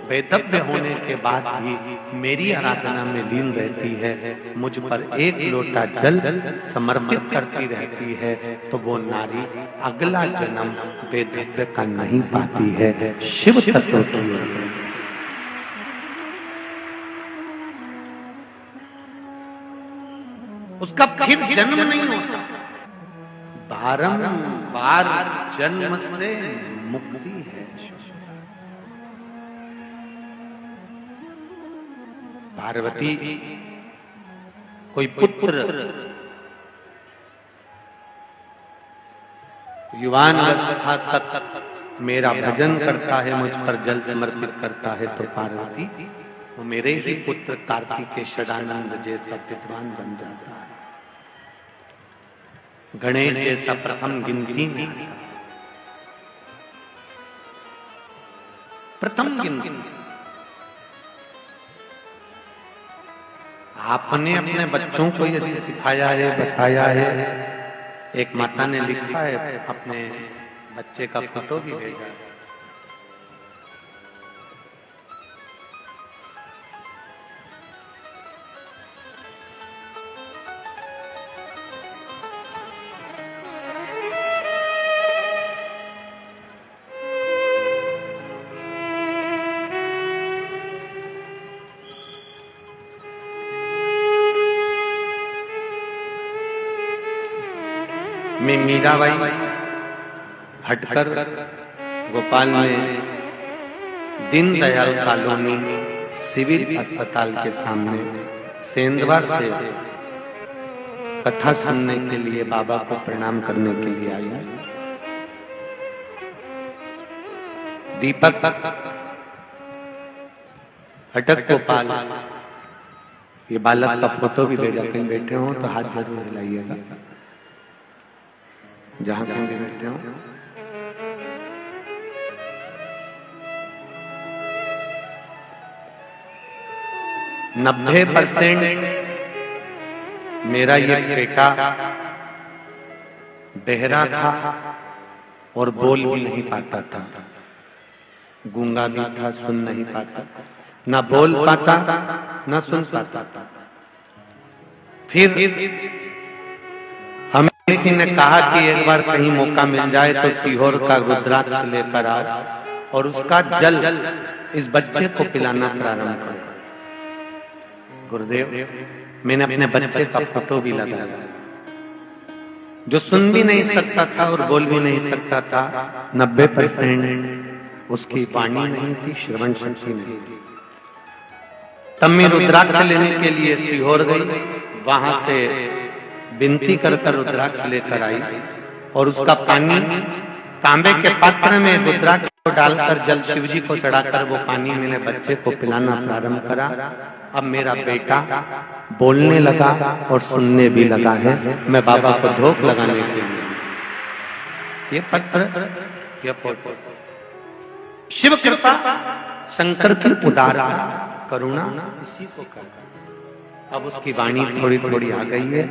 वैधव्य होने के बाद भी मेरी आराधना में लीन रहती है, मुझ पर एक लोटा जल समर्पित करती रहती है, तो वो नारी अगला जन्म वैधव्य का नहीं पाती है, शिव तत्व की ओर। उसका फिर जन्म नहीं होता, बारंबार जन्म से मुक्ति है। पार्वती, कोई पुत्र युवान अवस्था तक मेरा भजन करता है, मुझ पर जल समर्पित करता है, तो पार्वती वो मेरे ही पुत्र कार्तिकेय षडानंद जैसा विद्वान बन जाता है, गणेश जैसा प्रथम गिनती में आता, प्रथम गिनती। आपने अपने बच्चों को यदि सिखाया है, बताया है, एक माता ने लिखा है, अपने बच्चे का फोटो भी भेजा है। मैं मीराबाई हटकर भोपाल में दीनदयाल कॉलोनी सिविल अस्पताल के सामने सेंधवा से कथा सुनने के लिए, बाबा को प्रणाम करने के लिए आई। दीपक हटक गोपाल, ये बालक का फोटो भी भेजा, कहीं बैठे हो तो हाथ जरूर हिलाइएगा, जहां कहीं भी बैठे हो। नब्बे % मेरा ये बेटा बहरा था और बोल भी नहीं पाता था, गूंगा भी था, सुन नहीं पाता, ना बोल पाता ना सुन पाता था। फिर हमें किसी ने कहा कि एक बार कहीं मौका मिल जाए तो सीहोर का रुद्राक्ष लेकर आ और उसका जल इस बच्चे को पिलाना प्रारंभ कर। गुरुदेव, मैंने अपने बच्चे का फोटो भी लगाया, जो सुन भी नहीं सकता था और बोल भी नहीं सकता था। 90% उसकी वाणी नहीं थी, श्रवण शक्ति नहीं थी। तब मैं रुद्राक्ष लेने के लिए सीहोर गई, वहां से विनती कर रुद्राक्ष लेकर आई और उसका पानी तांबे के पात्र में रुद्राक्ष को डालकर जल शिव जी को चढ़ाकर वो पानी मैंने बच्चे को पिलाना प्रारंभ करा। अब मेरा बेटा बोलने लगा और सुनने भी लगा है। मैं बाबा को धोख लगाने के लिए ये पत्र, ये फोटो, शिव कृपा, शंकर की उदारता, करुणा इसी को कहते हैं। अब उसकी वाणी थोड़ी थोड़ी आ गई है,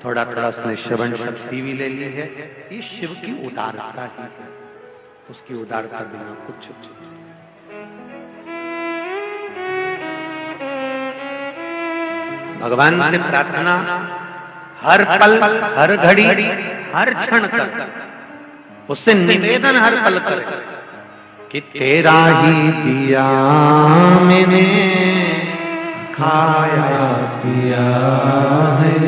थोड़ा थोड़ा उसने श्रवण शक्ति भी ले ली है। ये शिव की उदारता ही है, उसकी उदारता बिना कुछ। भगवान से प्रार्थना हर पल, हर घड़ी, हर क्षण कर, उससे निवेदन हर पल कर कि तेरा ही दिया मैंने खाया पिया है,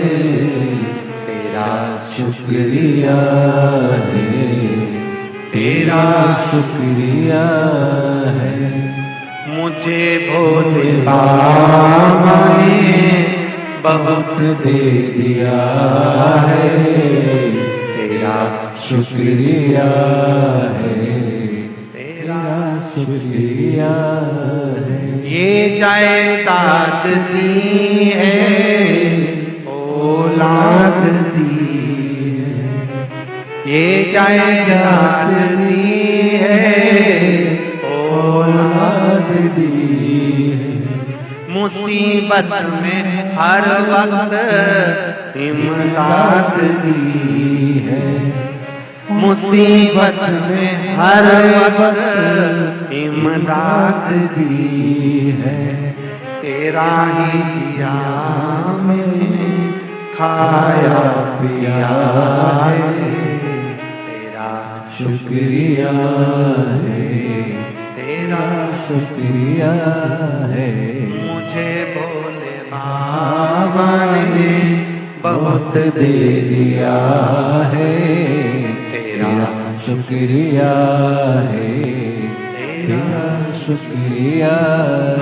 तेरा शुक्रिया है, तेरा शुक्रिया है। मुझे भोले बाबा ने बहुत दे दिया है, तेरा शुक्रिया है, तेरा शुक्रिया है। ये जायदाद दी है, औलाद दी है, ये जायदाद दी है, औलाद दी है। मुसीबत में हर वक्त इमदाद दी है, मुसीबत में हर वक्त इमदाद दी है। तेरा ही दिया मैंने खाया पिया है, तेरा शुक्रिया है, तेरा शुक्रिया है। मुझे भोले बाबा ने बहुत दे दिया है, तेरा शुक्रिया है, तेरा शुक्रिया।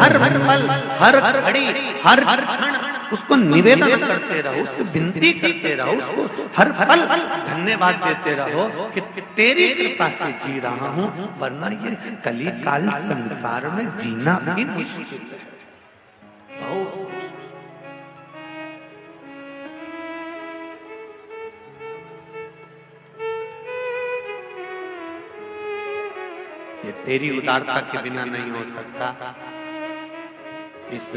हर पल, हर घड़ी, हर क्षण उसको निवेदन करते रहो, उससे विनती करते रहो, उसको हर पल धन्यवाद देते रहो कि तेरी कृपा से जी रहा हूं, वरना ये कली काल संसार में जीना भी मुश्किल है। तेरी उदारता के बिना नहीं हो सकता। इस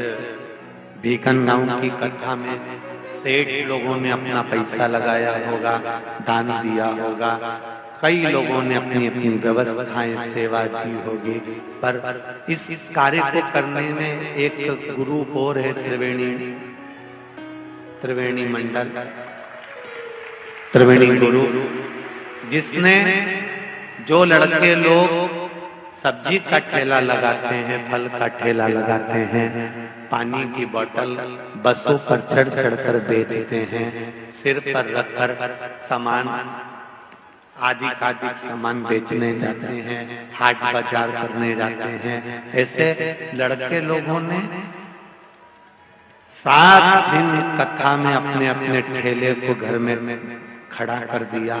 बीकन गांव की कथा में सेठ लोगों ने अपना पैसा लगाया होगा, दान दिया होगा, कई लोगों ने अपनी अपनी व्यवस्थाएं सेवा दी होगी, पर इस कार्य को करने में एक गुरु और है, त्रिवेणी मंडल, त्रिवेणी गुरु, जिसने जो लड़के लोग सब्जी का ठेला लगाते हैं, फल का ठेला लगाते हैं, पानी की बोतल बसों पर चढ़ चढ़ कर बेचते हैं, सिर पर रखकर सामान आदि सामान बेचने जाते हैं, हाट बाजार करने जाते हैं, ऐसे लड़के लोगों ने 7 दिन कथा में अपने अपने ठेले को घर में खड़ा कर दिया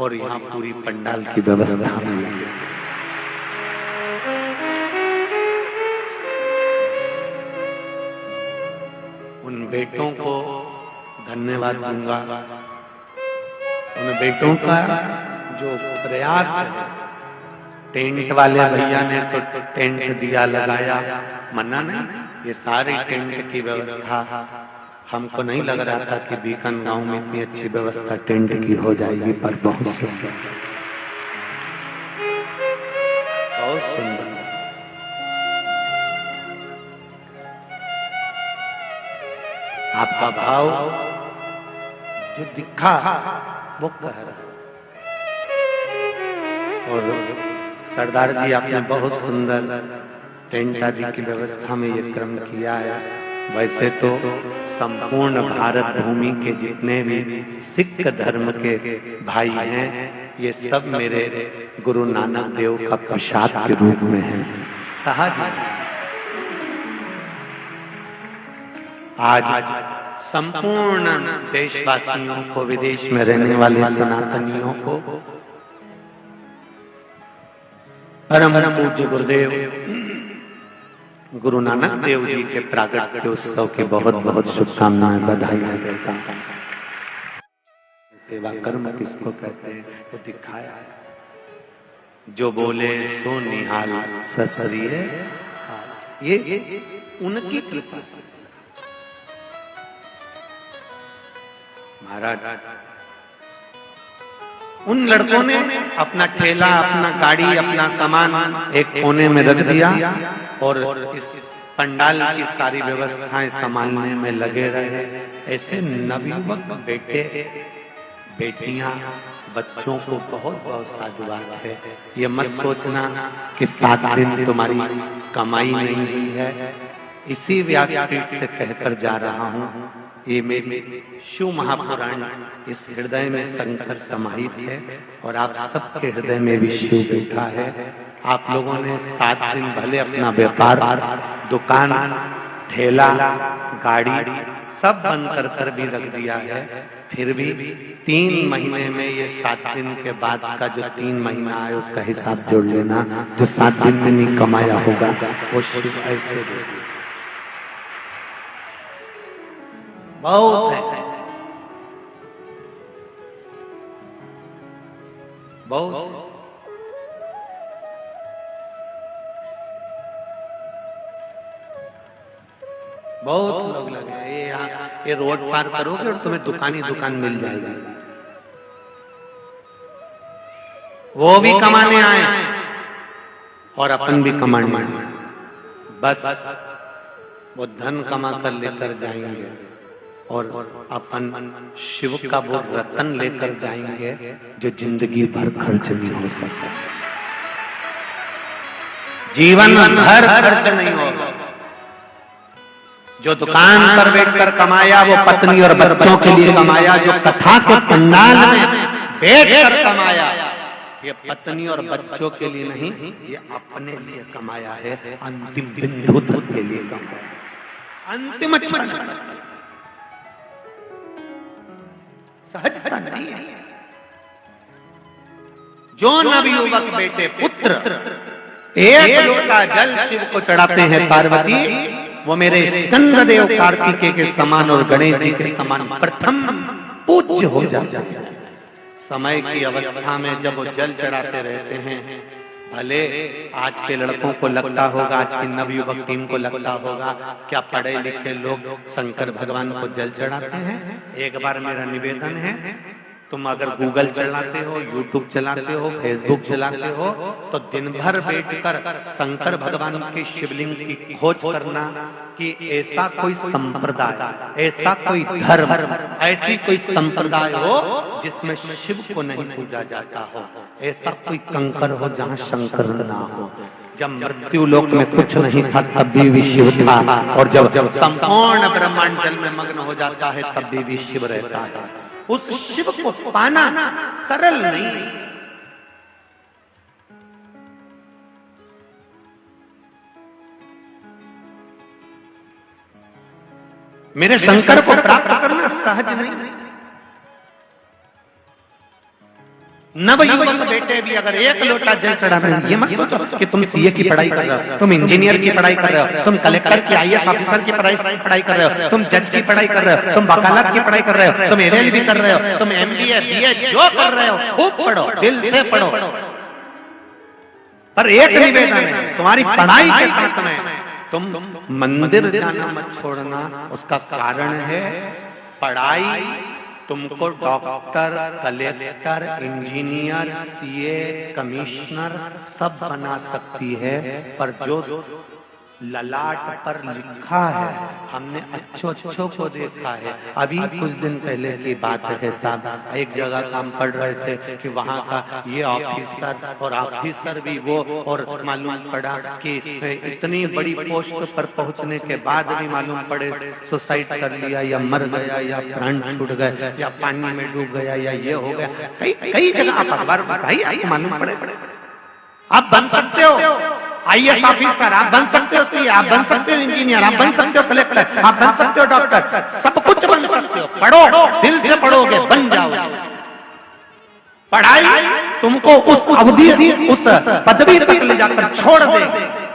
और यहाँ पूरी पंडाल की व्यवस्था हुई। उन बेटों को धन्यवाद दूंगा, उन बेटों का जो प्रयास है। टेंट वाले भैया ने तो टेंट दिया लगाया, मना नहीं, ये सारी टेंट की व्यवस्था, हमको नहीं लग रहा था कि बीकन गांव में इतनी अच्छी व्यवस्था टेंट की हो जाएगी, पर बहुत सुंदर, बहुत सुंदर। आपका भाव जो दिखा वो कह रहा, और सरदार जी आपने बहुत सुंदर टेंट आदि की व्यवस्था में ये क्रम किया है। वैसे तो संपूर्ण भारत भूमि के जितने भी सिख धर्म के भाई हैं, ये सब मेरे गुरु नानक देव का प्रसाद के रूप में है। सहज आज संपूर्ण देशवासियों को, विदेश में रहने वाले सनातनियों को परम पूज्य गुरुदेव गुरु नानक देव जी के प्रागट्योत्सव की बहुत बहुत शुभकामनाएं, बधाई देता हूं। सेवा कर्म किसको कहते हैं वो दिखाया है। जो बोले सो निहाल ससरिये, ये उनकी कृपा से। महाराज उन लड़कों ने अपना ठेला, अपना गाड़ी, अपना सामान एक कोने में रख दिया और इस पंडाल की सारी व्यवस्थाएं संभालने में लगे रहे। ऐसे नवयुवक बेटे बेटियां बच्चों को बहुत बहुत साधुवाद है। ये मत सोचना कि 7 दिन तुम्हारी कमाई नहीं हुई है। इसी व्यासपीठ से कहकर जा रहा हूँ, ये मेरी शिव महापुराण इस हृदय में शंकर समाहित है और आप सबके हृदय में भी शिव बैठा है। आप लोगों ने 7 दिन भले अपना व्यापार, दुकान, ठेला, गाड़ी सब बंद कर कर भी रख दिया है, फिर भी 3 महीने में ये 7 दिन के बाद का जो 3 महीना है उसका हिसाब जोड़ लेना। जो 7 दिन में नहीं कमाया होगा वो शिव ऐसे बहुत है, बहुत। बहुत लोग लगे ये यहाँ, ये रोड पार करोगे और तुम्हें दुकान ही दुकान मिल जाएगी। वो भी कमाने आए और अपन भी कमाने आए, बस वो धन कमा कर लेकर जाएंगे और अपन शिव का वो रतन लेकर जाएंगे जो जिंदगी भर खर्च नहीं हो सकता, जीवन भर खर्च नहीं होगा। जो दुकान पर बैठकर कमाया वो पत्नी और बच्चों के लिए कमाया, जो कथा के पंडाल में बैठकर कमाया ये पत्नी और बच्चों के लिए नहीं, ये अपने लिए कमाया है, अंतिम बिंदु तक के लिए कमाया, अंतिम क्षण। सहजता नहीं है। जो नवयुवक बेटे पुत्र एक लोटा जल शिव को चढ़ाते हैं पार्वती, वो मेरे चंद्रदेव कार्तिकेय के समान और गणेश जी के समान प्रथम पूज्य हो जाते हैं। समय की अवस्था में जब वो जल चढ़ाते रहते हैं, भले आज के लड़कों को लगता होगा, आज की नवयुवक टीम को लगता होगा, क्या पढ़े लिखे लोग शंकर भगवान को जल चढ़ाते हैं। एक बार मेरा निवेदन है, तुम अगर गूगल चलाते हो, यूट्यूब चलाते हो, फेसबुक चलाते हो, तो दिन भर बैठकर शंकर भगवान के शिवलिंग की खोज करना कि ऐसा कोई संप्रदाय, ऐसा कोई धर्म, ऐसी कोई संप्रदाय हो जिसमें शिव को नहीं पूजा जाता हो, ऐसा कोई कंकर हो जहाँ शंकर ना हो। जब मृत्यु लोक में कुछ नहीं था तब भी शिव था, और जब संपूर्ण ब्रह्मांड जल में मग्न हो जाता है तब भी शिव रहता है। उस शिव को पाना सरल नहीं। मेरे शंकर को प्राप्त करना सहज नहीं। नवयुवक बेटे भी अगर एक लोटा जल चढ़ा रहे हैं, ये मत सोचो कि तुम सीए की पढ़ाई कर रहे हो, तुम इंजीनियर की पढ़ाई कर रहे हो, तुम कलेक्टर की आईएएस ऑफिसर की पढ़ाई कर रहे हो, तुम जज की पढ़ाई कर रहे हो, तुम वकालत की पढ़ाई कर रहे हो, तुम एलएलबी कर रहे हो, तुम एमबीए बीए जो कर रहे हो खूब पढ़ो, दिल से पढ़ो। पर एक निवेदन है, तुम्हारी पढ़ाई के साथ में तुम मंदिर जाना मत छोड़ना। उसका कारण है पढ़ाई तुमको doctor, collector, engineer, CA, commissioner सब बना सकती है, पर जो ललाट पर लिखा है, हमने अच्छों को देखा है। अभी कुछ दिन पहले की बात है साहब, एक जगह काम पढ़ रहे थे कि वहाँ का ये ऑफिसर और ऑफिसर भी वो, और मालूम पड़ा कि इतनी बड़ी पोस्ट पर पहुँचने के बाद भी मालूम पड़े सुसाइड कर लिया, या मर गया, या प्राण छूट गए, या पानी में डूब गया, या ये हो गया। कई जगह आप अखबार बताइए, मालूम पड़े। आप बन सकते हो आईएएस ऑफिसर, आप बन सकते हो सीए, आप बन सकते हो इंजीनियर, आप बन सकते हो कलेक्टर, आप बन सकते हो डॉक्टर, सब कुछ बन सकते हो। पढ़ो, दिल से पढ़ोगे बन जाओगे। पढ़ाई तुमको उस अवधि, उस पदवी तक ले जाकर छोड़ दे,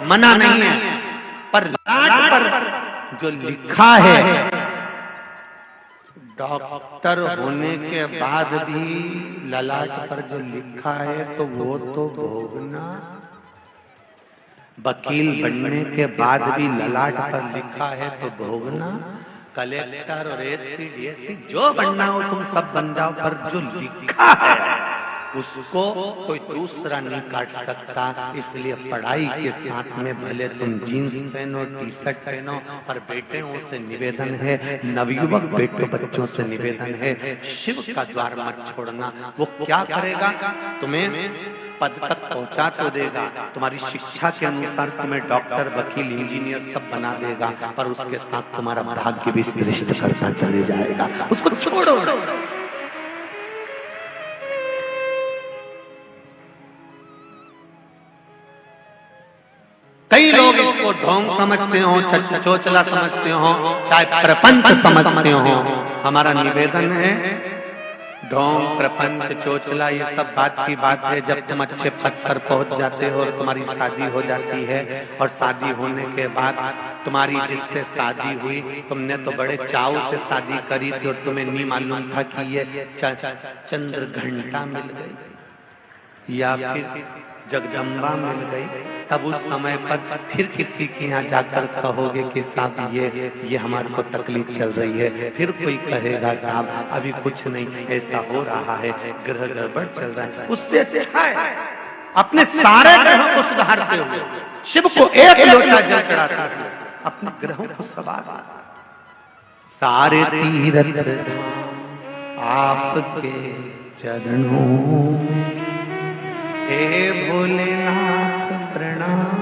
मना नहीं है, पर लाट पर जो लिखा है, डॉक्टर होने के बाद भी ललाट पर जो लिखा है तो वो तो भोगना। वकील बनने के बाद भी ललाट पर लिखा है तो भोगना। कलेक्टर और एसपी, डीएसपी जो बनना हो तुम सब बन जाओ, पर जो लिखा है उसको कोई दूसरा नहीं काट सकता। इसलिए पढ़ाई के साथ में भले तुम जीन्स पहनो, टी शर्ट पहनो, पर बेटियों से निवेदन है, नवयुवक बेटों बच्चों से निवेदन है, शिव का द्वार मत छोड़ना। वो क्या करेगा, तुम्हें पद तक पहुंचा तो देगा, तुम्हारी शिक्षा के अनुसार तुम्हें डॉक्टर, वकील, इंजीनियर सब बना देगा, पर उसके साथ तुम्हारा भाग्य भी श्रेष्ठ करता चले जाएगा। उसको छोड़ो। कई लोग इसको ढोंग समझते हो, चोचला समझते हो, चाहे प्रपंच समझते हो। हमारा निवेदन है, ढोंग, प्रपंच, चोचला ये सब बात की बात है जब तुम अच्छे पद पर पहुंच जाते हो और तुम्हारी शादी हो जाती है। और शादी होने के बाद तुम्हारी जिससे शादी हुई, तुमने तो बड़े चाव से शादी करी थी और तुम्हें नहीं मालूम था कि ये चंद्र घंटा मिल गई या फिर जगदम्बा मिल गई, तब उस समय पर फिर किसी के यहाँ जाकर कहोगे कि साहब ये हमारे को तकलीफ चल रही है। फिर कोई कहेगा साहब अभी कुछ नहीं, ऐसा हो रहा है, ग्रह गड़बड़ चल रहा है। उससे अच्छा है अपने सारे ग्रहों को सुधारते हुए शिव को एक लोटा जल चढ़ाता है, अपने ग्रहों को सवार। सारे तीर्थ आपके चरणों में, हे भोलेनाथ प्रणाम।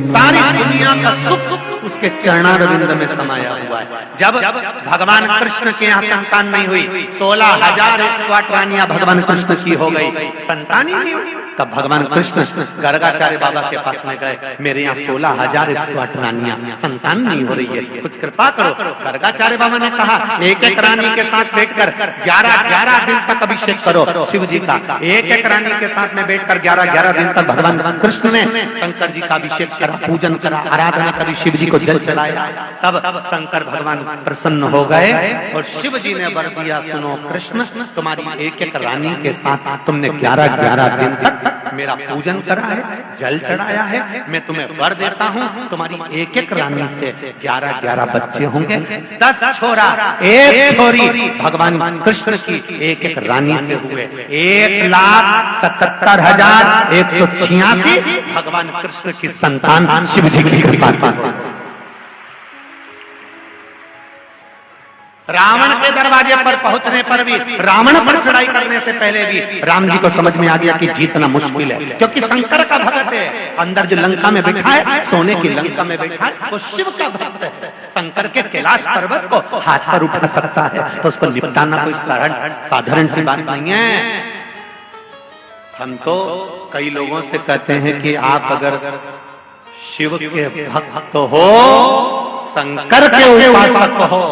सारी दुनिया का सुख उसके चरणारविंद में समाया हुआ है। जब भगवान कृष्ण के यहाँ संतान नहीं हुई, 16,108 रानियां भगवान कृष्ण की हो गई, संतान ही नहीं हुई। तब भगवान कृष्ण गर्गाचार्य बाबा के पास में गए, मेरे यहाँ 16,108 रानियां, संतान नहीं हो रही है, कुछ कृपा करो। गर्गाचार्य बाबा ने कहा एक एक रानी के साथ बैठकर 11 दिन तक अभिषेक करो शिव जी का। एक एक रानी के साथ में बैठकर 11 दिन तक भगवान कृष्ण ने शंकर जी का अभिषेक करा, पूजन करा, आराधना करी, शिव जी को जल चढ़ाया। तब शंकर भगवान प्रसन्न हो गए और शिव जी ने वर दिया, सुनो कृष्ण, तुम्हारी एक एक रानी के साथ तुमने 11 दिन तक मेरा पूजन करा है, जल चढ़ाया है, मैं तुम्हें वर देता हूँ, तुम्हारी एक एक रानी से 11 बच्चे होंगे, 10 छोरा 1 छोरी। भगवान कृष्ण की एक एक रानी से हुए 1,77,186 भगवान कृष्ण की संतान शिव जी की कृपा से। रावण के दरवाजे पर पहुंचने पर भी, रावण पर चढ़ाई करने से पहले भी राम जी को समझ में आ गया कि जीतना मुश्किल है, क्योंकि शंकर का भक्त है। अंदर जो लंका में बैठा है, सोने की लंका में बैठा है, वो शिव का भक्त है। शंकर के कैलाश पर्वत को हाथ पर उठा सकता है, तो उसको निपटाना कोई साधारण सी बात नहीं है। हम तो कई लोगों से कहते हैं कि आप अगर शिव के भक्त हो, शंकर के उपासक हो,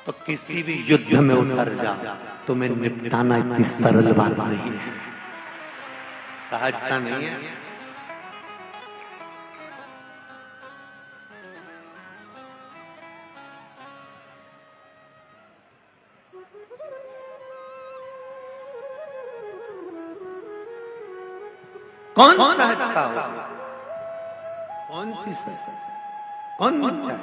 तो किसी भी युद्ध में उतर जा, तुम्हें निपटाना इतनी सरल बात नहीं है, सहजता नहीं है। कौन सहजता हो, कौन सी सहजता, कौन मिलता है?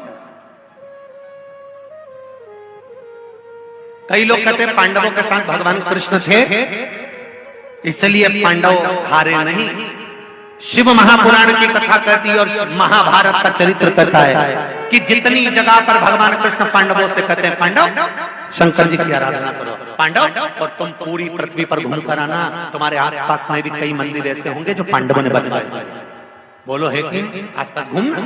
कई लोग कहते हैं पांडवों के साथ भगवान कृष्ण थे, इसलिए पांडव हारे नहीं। शिव महापुराण की कथा कहती है और महाभारत का चरित्र कहता है कि जितनी जगह पर भगवान कृष्ण पांडवों से कहते हैं, पांडव शंकर जी की आराधना करो, पांडव, और तुम पूरी पृथ्वी पर घूम कर आना, तुम्हारे आसपास में भी कई मंदिर ऐसे होंगे जो पांडवों ने बनवाए। बोलो है कि आसपास घूमना?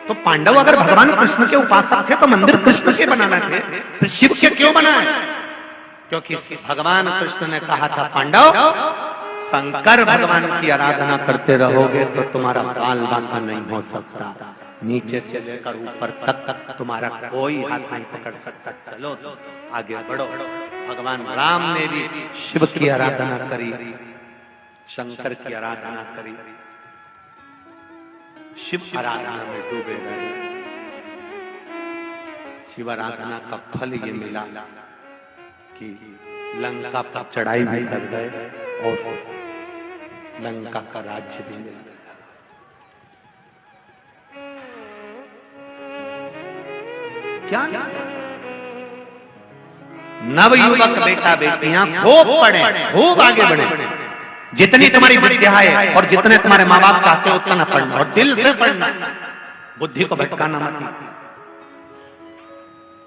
तो पांडव अगर भगवान कृष्ण के उपासक थे तो मंदिर कृष्ण के बनाना थे, फिर शिव के क्यों बनाए? क्योंकि भगवान कृष्ण ने कहा था, पांडव शंकर भगवान की आराधना करते रहोगे तो तुम्हारा बाल बांका नहीं हो सकता, नीचे से लेकर ऊपर तक तुम्हारा कोई हाथ नहीं पकड़ सकता, चलो आगे बढ़ो। भगवान राम ने भी शिव की आराधना करी, शंकर की आराधना करी, शिव आराधना में डूबे रहे। शिव आराधना का फल ये मिला कि लंका पर चढ़ाई भी कर गए और लंका का राज्य भी मिल गया। क्या नवयुवक बेटा बेटियां खूब पढ़े, खूब आगे बढ़े, जितनी तुम्हारी विद्या है और जितने तुम्हारे माँ बाप चाहते हो उतना पढ़ना और दिल से पढ़ना, बुद्धि को भटकाना मत।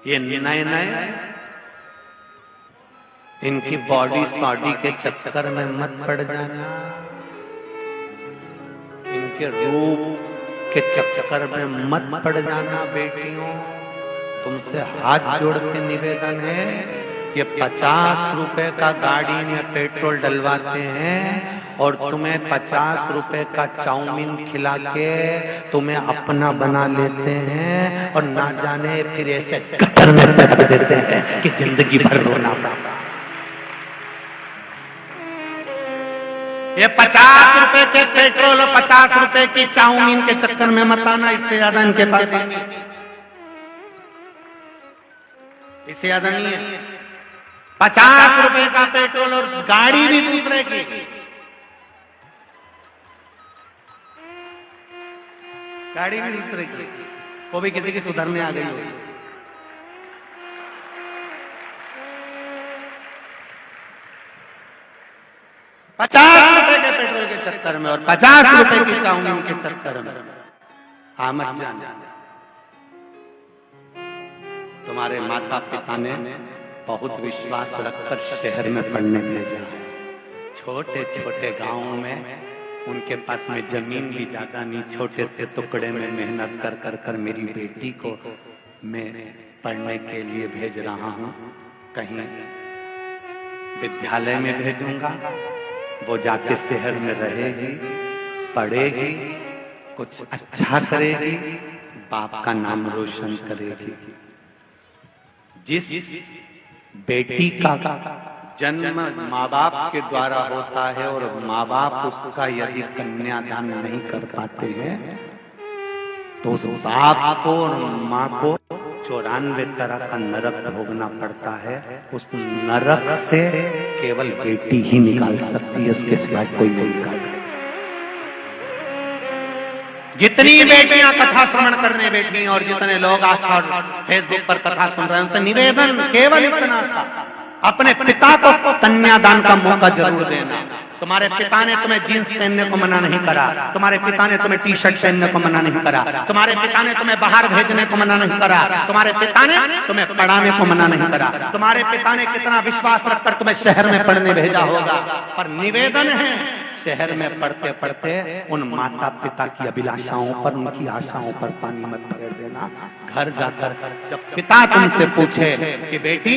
ये नए नए इनकी बॉडी सॉडी के चक्कर में मत पड़ जाना, इनके रूप के चक्कर में मत पड़ जाना। बेटियों, तुमसे हाथ जोड़ के निवेदन है, ये 50 रुपए का गाड़ी में पेट्रोल डलवाते हैं और तुम्हें 50 रुपए का चाउमीन खिला के तुम्हें अपना बना लेते हैं और ना जाने फिर ऐसे कतर में फेंक देते हैं कि जिंदगी भर रोना पड़ता। ये 50 रुपए के पेट्रोल और 50 रुपए की चाउमीन के चक्कर में मत आना, इससे ज्यादा इनके पास, इससे ज्यादा नहीं है। 50 रुपए का पेट्रोल और गाड़ी भी दूसरे की, गाड़ी भी दूसरे की, वो भी किसी की सुधरने आ गई होगी। 50 रुपए के पेट्रोल के चक्कर में और 50 रुपए की चाउमीन के चक्कर में आमद जान। तुम्हारे माता पिता ने बहुत विश्वास रखकर शहर में पढ़ने भेजा, छोटे छोटे गांवों में उनके पास में जमीन भी ज्यादा नहीं, छोटे से टुकड़े में मेहनत कर कर कर मेरी बेटी को मैं पढ़ने के लिए भेज रहा हूं। कहीं विद्यालय में भेजूंगा, वो जाके शहर में रहेगी, पढ़ेगी, कुछ अच्छा करेगी, बाप का नाम रोशन करेगी। जिस बेटी का जन्म माँ बाप के द्वारा होता है और माँ बाप उसका यदि कन्यादान नहीं कर पाते हैं तो उस बाप को और माँ को 94 तरह का नरक भोगना पड़ता है। उस नरक से केवल बेटी ही निकाल सकती है, उसके सिवाय कोई नहीं निकाल सकता। जितनी बेटियां कथा श्रवण करने बैठी और जितने लोग आस्था फेसबुक पर कथा सुन रहे हैं, उनसे निवेदन केवल इतना सा, अपने पिता को कन्यादान का मौका जरूर देना। तुम्हारे पिता ने तुम्हें जींस पहनने को मना नहीं करा, तुम्हारे पिता ने तुम्हें टी शर्ट पहनने को मना नहीं करा, तुम्हारे पिता ने तुम्हें बाहर भेजने को मना नहीं करा, तुम्हारे पिता ने तुम्हें पढ़ाने को मना नहीं करा, तुम्हारे पिता ने कितना विश्वास रखकर तुम्हें शहर में पढ़ने भेजा होगा। पर निवेदन है, शहर में पढ़ते पढ़ते उन माता पिता की अभिलाषाओं पर, उनकी आशाओं पर पानी मत फेर देना। घर जाकर जब पिता तुमसे पूछे कि बेटी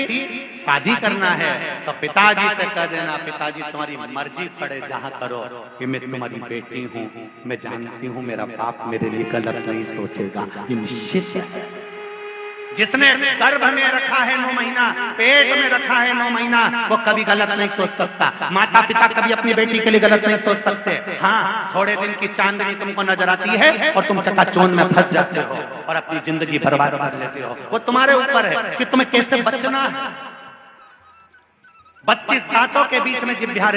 शादी करना है तो पिताजी से कह देना, पिताजी तुम्हारी मर्जी पड़े जहाँ करो, कि मैं तुम्हारी बेटी हूँ, मैं जानती हूँ मेरा बाप मेरे लिए गलत नहीं सोचेगा, ये निश्चित है। जिसने गर्भ में रखा है 9 महीना, पेट में रखा है 9 महीना, वो कभी गलत नहीं सोच सकता। माता पिता कभी अपनी बेटी के लिए गलत नहीं सोच सकते। हाँ, थोड़े दिन की चांदनी तुमको नजर आती है और तुम चकाचौंध में फंस जाते हो और अपनी जिंदगी बर्बाद कर लेते हो। वो तुम्हारे ऊपर है कि तुम्हें कैसे बचना है। 32 दांतों के बीच में जिभ बिहार